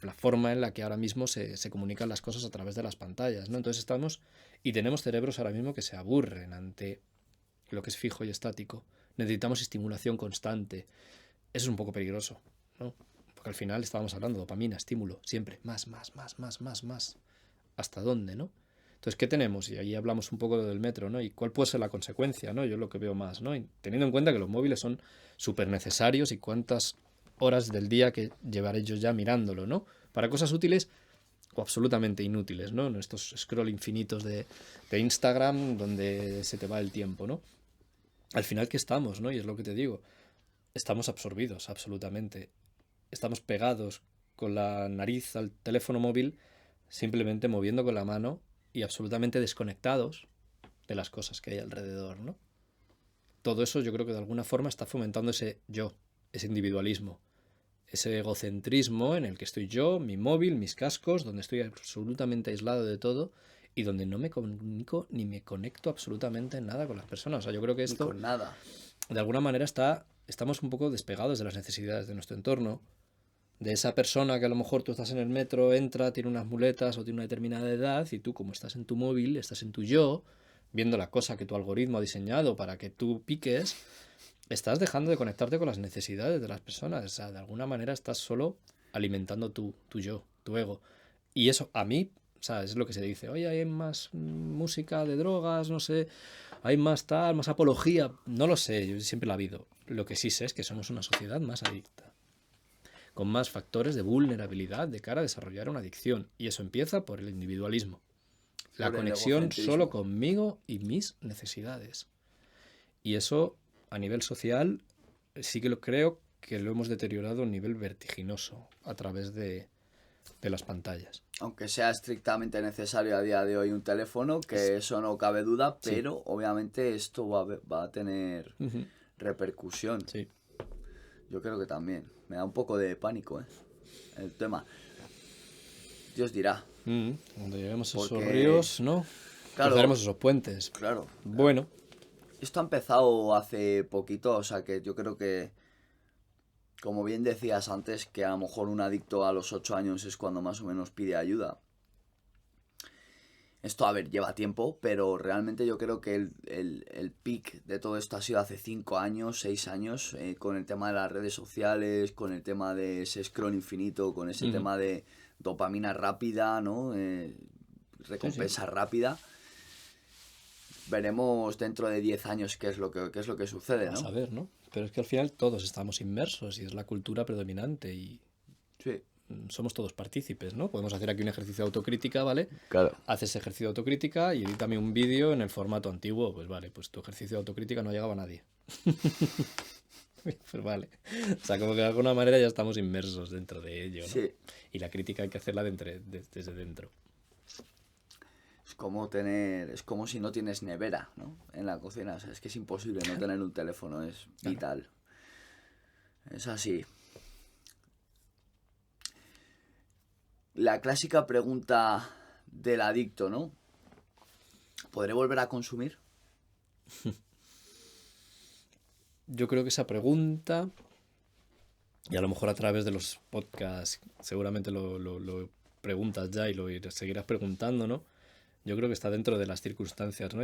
la forma en la que ahora mismo se comunican las cosas a través de las pantallas, ¿no? Entonces estamos y tenemos cerebros ahora mismo que se aburren ante lo que es fijo y estático. Necesitamos estimulación constante. Eso es un poco peligroso, ¿no? Porque al final estábamos hablando de dopamina, estímulo, siempre, más. ¿Hasta dónde, no? Entonces, ¿qué tenemos? Y ahí hablamos un poco del metro, ¿no? Y cuál puede ser la consecuencia, ¿no? Yo lo que veo más, ¿no? Y teniendo en cuenta que los móviles son súper necesarios y cuántas horas del día que llevaré yo ya mirándolo, ¿no? Para cosas útiles o absolutamente inútiles, ¿no? En estos scroll infinitos de Instagram donde se te va el tiempo, ¿no? Al final, ¿qué estamos, no? Y es lo que te digo. Estamos absorbidos, absolutamente. Estamos pegados con la nariz al teléfono móvil, simplemente moviendo con la mano y absolutamente desconectados de las cosas que hay alrededor, ¿no? Todo eso yo creo que de alguna forma está fomentando ese yo, ese individualismo, ese egocentrismo en el que estoy yo, mi móvil, mis cascos, donde estoy absolutamente aislado de todo y donde no me comunico ni me conecto absolutamente en nada con las personas. O sea, yo creo que Ni esto, con nada. de alguna manera, estamos un poco despegados de las necesidades de nuestro entorno, de esa persona que a lo mejor tú estás en el metro, entra, tiene unas muletas o tiene una determinada edad y tú, como estás en tu móvil, estás en tu yo, viendo la cosa que tu algoritmo ha diseñado para que tú piques, estás dejando de conectarte con las necesidades de las personas. O sea, de alguna manera estás solo alimentando tu yo, tu ego. Y eso a mí, o sea, es lo que se dice, oye, hay más música de drogas, no sé, hay más tal, más apología, no lo sé, yo siempre la he habido. Lo que sí sé es que somos una sociedad más adicta, con más factores de vulnerabilidad de cara a desarrollar una adicción. Y eso empieza por el individualismo. La Por el conexión solo egocentrismo. conmigo y mis necesidades. Y eso, a nivel social, sí que lo creo que lo hemos deteriorado a un nivel vertiginoso a través de las pantallas. Aunque sea estrictamente necesario a día de hoy un teléfono, que eso no cabe duda, Sí. pero obviamente esto va a tener Ujú. repercusión. Sí. Yo creo que también. Me da un poco de pánico, el tema. Dios dirá. Cuando lleguemos a esos Porque, ríos, ¿no? claro, Cruzaremos esos puentes. claro. Bueno, Esto ha empezado hace poquito, o sea que yo creo que, como bien decías antes, que a lo mejor un adicto a los 8 años es cuando más o menos pide ayuda. Esto, a ver, lleva tiempo, pero realmente yo creo que el peak de todo esto ha sido hace 5 años, 6 años, con el tema de las redes sociales, con el tema de ese scroll infinito, con ese tema de dopamina rápida, ¿no? Recompensa rápida. Veremos dentro de 10 años qué es lo que sucede, vamos ¿no? a ver, ¿no? Pero es que al final todos estamos inmersos y es la cultura predominante y Sí. somos todos partícipes, ¿no? Podemos hacer aquí un ejercicio de autocrítica, ¿vale? Claro. Haces ejercicio de autocrítica y edítame un vídeo en el formato antiguo, pues vale, pues tu ejercicio de autocrítica no llegaba a nadie. Pues vale. O sea, como que de alguna manera ya estamos inmersos dentro de ello, ¿no? Sí. Y la crítica hay que hacerla desde dentro. Es como si no tienes nevera, ¿no? En la cocina, o sea, es que es imposible no tener un teléfono, es vital. Es así. La clásica pregunta del adicto, ¿no? ¿Podré volver a consumir? Yo creo que esa pregunta, y a lo mejor a través de los podcasts seguramente lo preguntas ya y lo seguirás preguntando, ¿no? Yo creo que está dentro de las circunstancias, ¿no?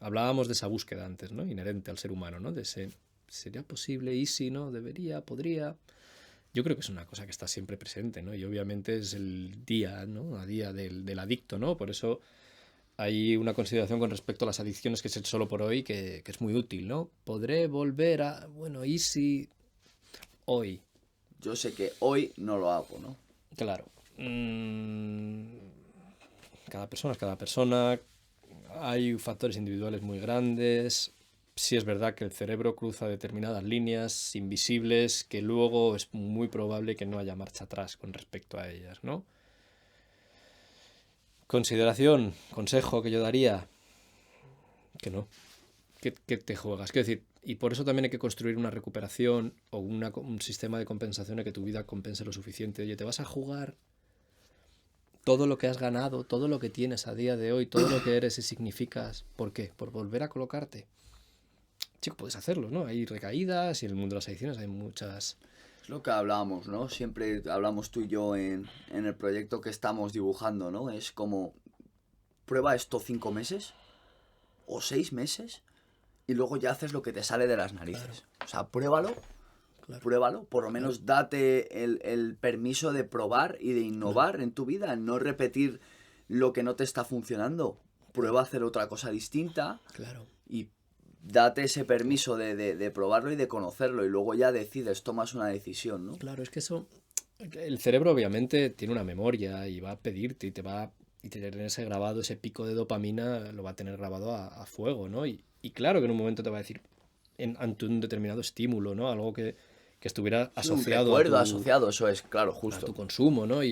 Hablábamos de esa búsqueda antes, ¿no? Inherente al ser humano, ¿no? De ese, ¿sería posible? ¿Y si no? ¿Debería? ¿Podría? Yo creo que es una cosa que está siempre presente, ¿no? Y obviamente es el día, ¿no? A día del adicto, ¿no? Por eso hay una consideración con respecto a las adicciones que es el solo por hoy que es muy útil, ¿no? ¿Podré volver a...? Bueno, ¿y si hoy? Yo sé que hoy no lo hago, ¿no? Claro. Cada persona es cada persona. Hay factores individuales muy grandes. Sí es verdad que el cerebro cruza determinadas líneas invisibles que luego es muy probable que no haya marcha atrás con respecto a ellas, ¿no? Consideración, consejo que yo daría, que no, que te juegas. Quiero decir, y por eso también hay que construir una recuperación o un sistema de compensación en que tu vida compense lo suficiente. Oye, te vas a jugar todo lo que has ganado, todo lo que tienes a día de hoy, todo lo que eres y significas. ¿Por qué? Por volver a colocarte. Chico, puedes hacerlo, ¿no? Hay recaídas y en el mundo de las adicciones hay muchas... Es lo que hablábamos, ¿no? Siempre hablamos tú y yo en el proyecto que estamos dibujando, ¿no? Es como, prueba esto 5 meses o 6 meses y luego ya haces lo que te sale de las narices. Claro. O sea, pruébalo, claro. Pruébalo, por lo menos date el permiso de probar y de innovar en tu vida, no repetir lo que no te está funcionando. prueba a hacer otra cosa distinta. Claro. Y date ese permiso de probarlo y de conocerlo, y luego ya decides, tomas una decisión, ¿no? Claro, es que eso, el cerebro obviamente tiene una memoria y va a pedirte y te va a tener ese grabado, ese pico de dopamina lo va a tener grabado a fuego, ¿no? Y claro que en un momento te va a decir ante un determinado estímulo, ¿no? Algo que estuviera Sí, un asociado recuerdo a asociado, eso es, claro, a justo. tu consumo, ¿no?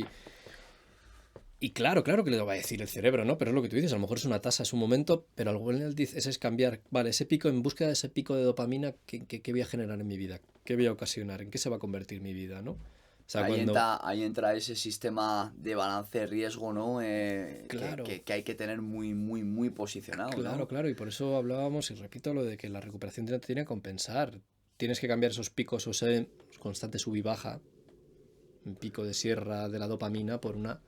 Y claro que le va a decir el cerebro, ¿no? Pero es lo que tú dices, a lo mejor es una tasa, es un momento, pero algo en el ese es cambiar, vale, ese pico, en búsqueda de ese pico de dopamina, ¿qué voy a generar en mi vida? ¿Qué voy a ocasionar? ¿En qué se va a convertir mi vida, ¿no? O sea, Ahí entra ese sistema de balance de riesgo, ¿no? Claro. Que hay que tener muy, muy, muy posicionado, Claro, ¿no? claro, y por eso hablábamos, y repito, lo de que la recuperación te tiene que compensar. Tienes que cambiar esos picos o ese constante sub y baja, un pico de sierra de la dopamina por una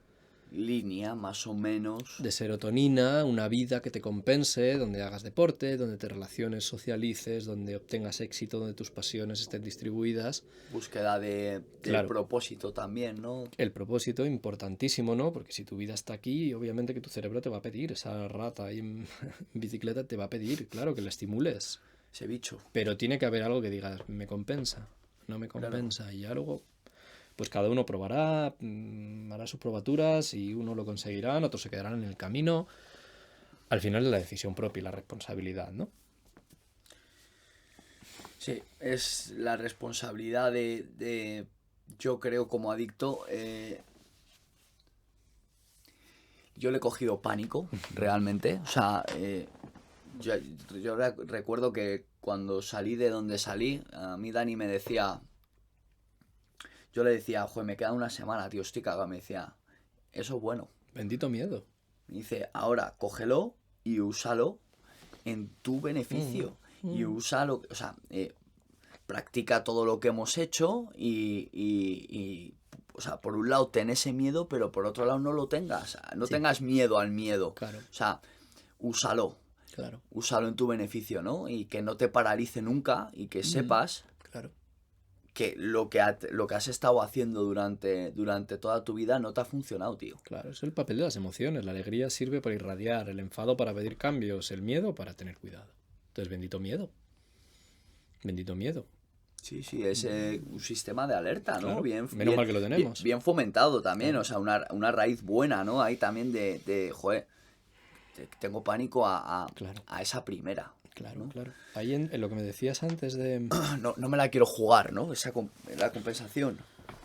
Línea, más o menos. de serotonina, una vida que te compense, donde hagas deporte, donde te relaciones, socialices, donde obtengas éxito, donde tus pasiones estén distribuidas. Búsqueda de Claro. propósito también, ¿no? El propósito, importantísimo, ¿no? Porque si tu vida está aquí, obviamente que tu cerebro te va a pedir, esa rata ahí en bicicleta te va a pedir, claro, que la estimules. Ese bicho. Pero tiene que haber algo que digas, me compensa, no me compensa. Claro. Y ya luego, pues cada uno probará, hará sus probaturas y uno lo conseguirá, otros se quedarán en el camino. Al final es la decisión propia y la responsabilidad, ¿no? Sí, es la responsabilidad de yo creo como adicto, yo le he cogido pánico, realmente. O sea, yo recuerdo que cuando salí de donde salí, a mí Dani me decía, yo le decía, joder, me queda una semana, tío, estoy cagado. Me decía, eso es bueno. Bendito miedo. Me dice, ahora cógelo y úsalo en tu beneficio. Y úsalo, o sea, practica todo lo que hemos hecho y, o sea, por un lado ten ese miedo, pero por otro lado no lo tengas. No tengas miedo al miedo. Claro. O sea, úsalo. Claro. Úsalo en tu beneficio, ¿no? Y que no te paralice nunca y que sepas claro. que lo que has estado haciendo durante toda tu vida no te ha funcionado, tío. Claro, es el papel de las emociones. La alegría sirve para irradiar, el enfado para pedir cambios, el miedo para tener cuidado. Entonces, bendito miedo. Bendito miedo. Sí, es un sistema de alerta, ¿no? Claro, menos mal que lo tenemos. Bien fomentado también, Claro. O sea, una raíz buena, ¿no? Ahí también joder, tengo pánico a esa primera. Claro, ¿no? claro. Ahí en lo que me decías antes de... No me la quiero jugar, ¿no? La compensación.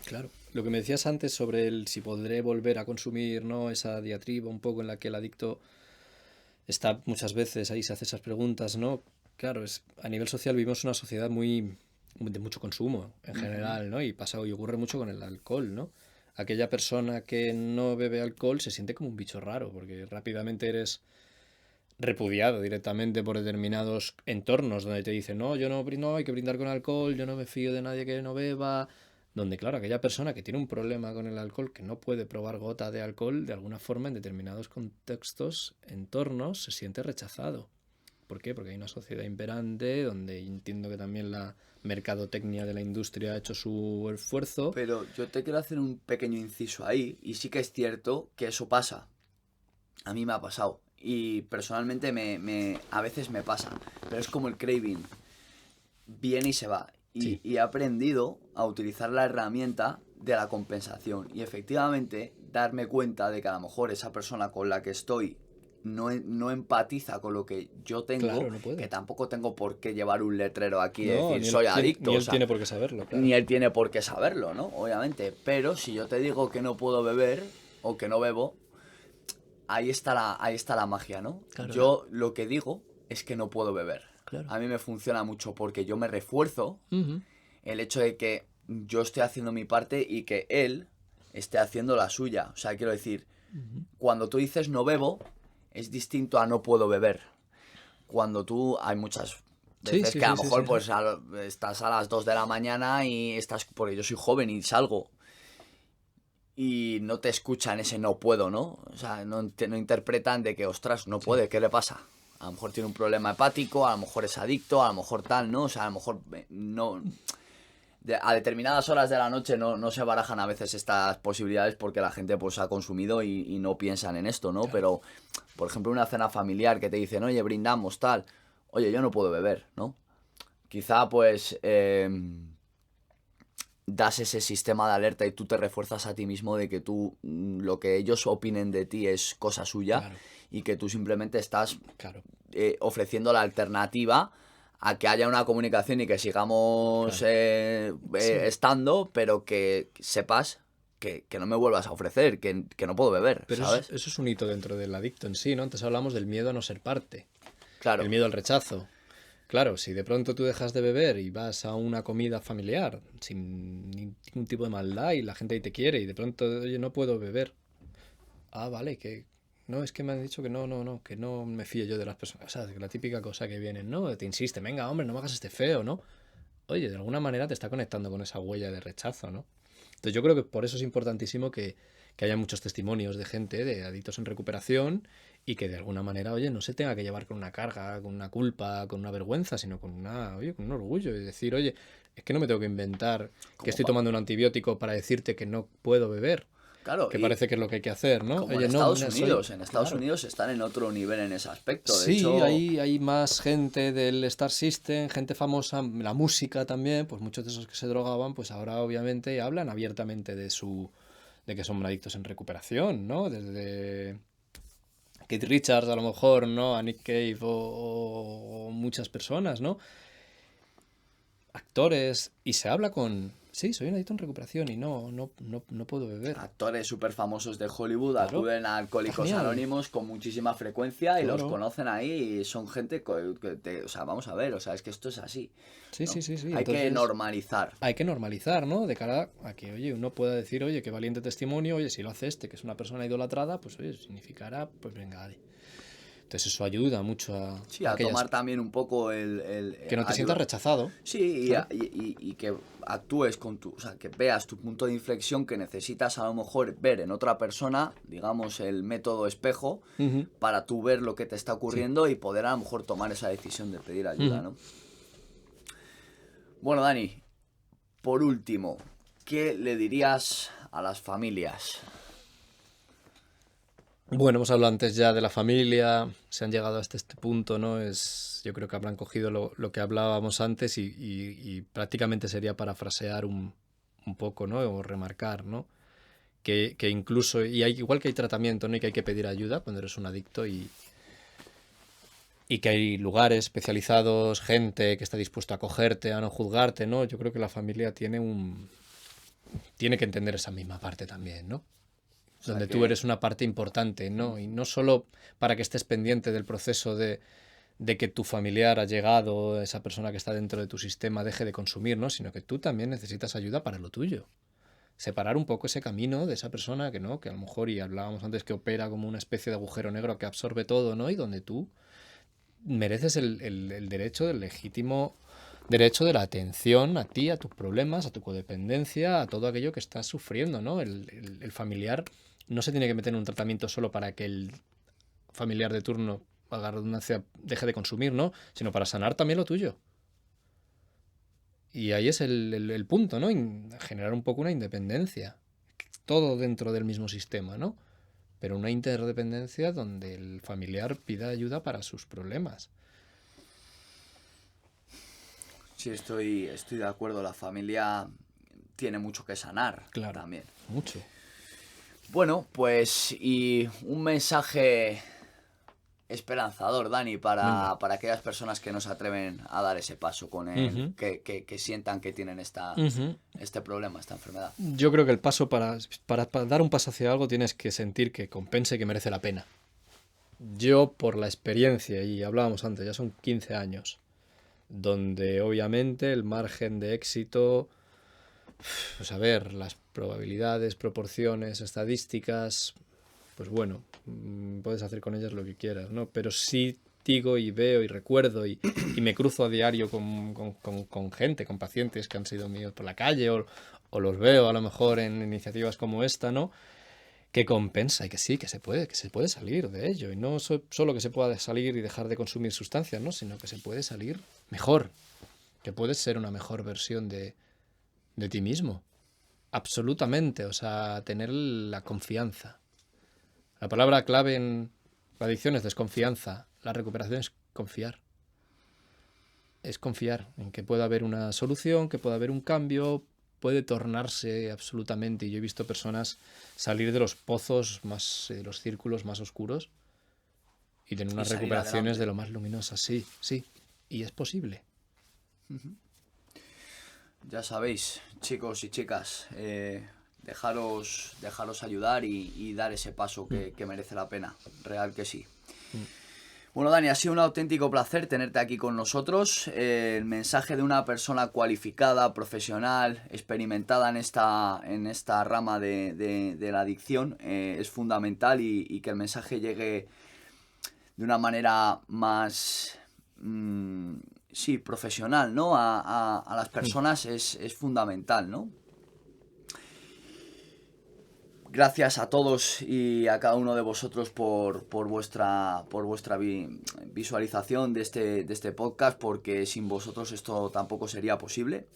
Claro. Lo que me decías antes sobre el si podré volver a consumir, ¿no? Esa diatriba un poco en la que el adicto está muchas veces ahí, se hace esas preguntas, ¿no? Claro, a nivel social vivimos una sociedad de mucho consumo en general, ¿no? Y ocurre mucho con el alcohol, ¿no? Aquella persona que no bebe alcohol se siente como un bicho raro, porque rápidamente eres repudiado directamente por determinados entornos donde te dicen, no, yo no, hay que brindar con alcohol, yo no me fío de nadie que no beba, donde claro, aquella persona que tiene un problema con el alcohol, que no puede probar gota de alcohol, de alguna forma en determinados contextos, entornos, se siente rechazado. ¿Por qué? Porque hay una sociedad imperante donde entiendo que también la mercadotecnia de la industria ha hecho su esfuerzo. Pero yo te quiero hacer un pequeño inciso ahí, y sí que es cierto que eso pasa. A mí me ha pasado. Y personalmente a veces me pasa. Pero es como el craving. Viene y se va. Y he aprendido a utilizar la herramienta de la compensación. Y efectivamente darme cuenta de que a lo mejor esa persona con la que estoy no empatiza con lo que yo tengo, claro, no puede. Que tampoco tengo por qué llevar un letrero aquí y decir soy adicto. Ni él tiene por qué saberlo, claro. Ni él tiene por qué saberlo, ¿no? Obviamente. Pero si yo te digo que no puedo beber o que no bebo, ahí está la magia, ¿no? Claro. Yo lo que digo es que no puedo beber. Claro. A mí me funciona mucho porque yo me refuerzo el hecho de que yo esté haciendo mi parte y que él esté haciendo la suya. O sea, quiero decir, cuando tú dices no bebo, es distinto a no puedo beber. Cuando hay muchas veces que a lo mejor pues estás a las 2 de la mañana y estás, porque yo soy joven y salgo y no te escuchan ese no puedo, ¿no? O sea, no interpretan de que, ostras, no puede, ¿qué le pasa? A lo mejor tiene un problema hepático, a lo mejor es adicto, a lo mejor tal, ¿no? O sea, a lo mejor no a determinadas horas de la noche no se barajan a veces estas posibilidades porque la gente pues ha consumido y no piensan en esto, ¿no? Claro. Pero, por ejemplo, una cena familiar que te dicen, oye, brindamos, tal. Oye, yo no puedo beber, ¿no? Quizá pues das ese sistema de alerta y tú te refuerzas a ti mismo de que tú, lo que ellos opinen de ti es cosa suya Claro, y que tú simplemente estás claro, ofreciendo la alternativa a que haya una comunicación y que sigamos claro. Sí. estando, pero que sepas que no me vuelvas a ofrecer, que no puedo beber, Pero ¿sabes? eso es un hito dentro del adicto en sí, ¿no? Antes hablamos del miedo a no ser parte, el Claro, miedo al rechazo. Claro, si de pronto tú dejas de beber y vas a una comida familiar sin ningún tipo de maldad y la gente ahí te quiere y de pronto, oye, no puedo beber. Ah, vale, que no, es que me han dicho que no, que no me fío yo de las personas. O sea, que la típica cosa que vienen, ¿no? Te insiste, venga, hombre, no me hagas este feo, ¿no? Oye, de alguna manera te está conectando con esa huella de rechazo, ¿no? Entonces yo creo que por eso es importantísimo que haya muchos testimonios de gente, de adictos en recuperación, y que de alguna manera, oye, no se tenga que llevar con una carga, con una culpa, con una vergüenza, sino con una, oye, con un orgullo y decir, oye, es que no me tengo que inventar que como, estoy tomando un antibiótico para decirte que no puedo beber, claro, que y parece que es lo que hay que hacer, ¿no? como en Oye, no, Estados mira, soy... Unidos, en Estados Claro. Unidos están en otro nivel en ese aspecto. De Sí, hecho, hay más gente del Star System, gente famosa, la música también, pues muchos de esos que se drogaban, pues ahora obviamente hablan abiertamente de que son adictos en recuperación, ¿no? Desde Keith Richards a lo mejor, ¿no? A Nick Cave o muchas personas, ¿no? Actores, y se habla con, sí, soy un adicto en recuperación y no puedo beber. actores súper famosos de Hollywood Claro, acuden a está Alcohólicos genial, Anónimos con muchísima frecuencia y los claro. conocen ahí y son gente o sea, vamos a ver, o sea, es que esto es así, Sí, ¿no? sí, sí, sí. Hay que Entonces, normalizar. hay que normalizar, ¿no? De cara a que, oye, uno pueda decir, oye, qué valiente testimonio, oye, si lo hace este, que es una persona idolatrada, pues, oye, significará, pues venga, dale. Entonces eso ayuda mucho Sí, a a aquellas... tomar también un poco Que no te sientas rechazado, Sí, claro. y que actúes con tu, o sea, que veas tu punto de inflexión que necesitas a lo mejor ver en otra persona, digamos el método espejo, Ujú, para tú ver lo que te está sí. ocurriendo y poder a lo mejor tomar esa decisión de pedir ayuda, Ujú. ¿no? Bueno, Dani, por último, ¿qué le dirías a las familias? Bueno, hemos hablado antes ya de la familia, se han llegado hasta este punto, ¿no? Yo creo que habrán cogido lo que hablábamos antes y prácticamente sería parafrasear un poco, ¿no? O remarcar, ¿no? Que incluso, igual que hay tratamiento, ¿no? Y que hay que pedir ayuda cuando eres un adicto y que hay lugares especializados, gente que está dispuesta a acogerte, a no juzgarte, ¿no? Yo creo que la familia tiene que entender esa misma parte también, ¿no? O sea Donde tú que eres una parte importante, ¿no? Y no solo para que estés pendiente del proceso de que tu familiar ha llegado, esa persona que está dentro de tu sistema deje de consumir, ¿no? Sino que tú también necesitas ayuda para lo tuyo. Separar un poco ese camino de esa persona que no, que a lo mejor, y hablábamos antes, que opera como una especie de agujero negro que absorbe todo, ¿no? Y donde tú mereces el derecho, el legítimo derecho de la atención a ti, a tus problemas, a tu codependencia, a todo aquello que estás sufriendo, ¿no? El familiar no se tiene que meter en un tratamiento solo para que el familiar de turno, haga redundancia, deje de consumir, ¿no? Sino para sanar también lo tuyo. Y ahí es el punto, ¿no? Generar un poco una independencia. Todo dentro del mismo sistema, ¿no? Pero una interdependencia donde el familiar pida ayuda para sus problemas. sí, estoy de acuerdo, la familia tiene mucho que sanar Claro, también. mucho. Bueno, pues y un mensaje esperanzador, Dani, Venga. para aquellas personas que no se atreven a dar ese paso con él, Ujú, que sientan que tienen ujú. este problema, esta enfermedad. Yo creo que el paso para dar un paso hacia algo tienes que sentir que compense y que merece la pena. Yo, por la experiencia, y hablábamos antes, ya son 15 años, donde obviamente el margen de éxito, pues a ver, las probabilidades, proporciones, estadísticas, pues bueno, puedes hacer con ellas lo que quieras, ¿no? Pero sí digo y veo y recuerdo y me cruzo a diario con gente, con pacientes que han sido míos por la calle o los veo a lo mejor en iniciativas como esta, ¿no? Que compensa y que sí, que se puede salir de ello. Y no solo que se pueda salir y dejar de consumir sustancias, ¿no? Sino que se puede salir mejor, que puedes ser una mejor versión de ti mismo. Absolutamente. O sea, tener la confianza. La palabra clave en la adicción es desconfianza. La recuperación es confiar. Es confiar en que pueda haber una solución, que pueda haber un cambio, puede tornarse absolutamente. Y yo he visto personas salir de los pozos más, de los círculos más oscuros y tener unas recuperaciones de lo más luminosas. Sí, sí. Y es posible. Ya sabéis, chicos y chicas, dejaros ayudar y dar ese paso que merece la pena. Real que sí. Bueno, Dani, ha sido un auténtico placer tenerte aquí con nosotros. El mensaje de una persona cualificada, profesional, experimentada en esta rama de la adicción es fundamental y que el mensaje llegue de una manera más, sí, profesional, ¿no? A las personas es fundamental, ¿no? Gracias a todos y a cada uno de vosotros por vuestra visualización de este podcast, porque sin vosotros esto tampoco sería posible.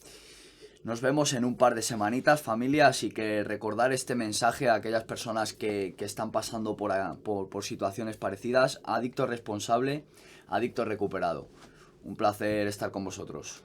Nos vemos en un par de semanitas, familia, así que recordar este mensaje a aquellas personas que están pasando por situaciones parecidas: adicto responsable, adicto recuperado. Un placer estar con vosotros.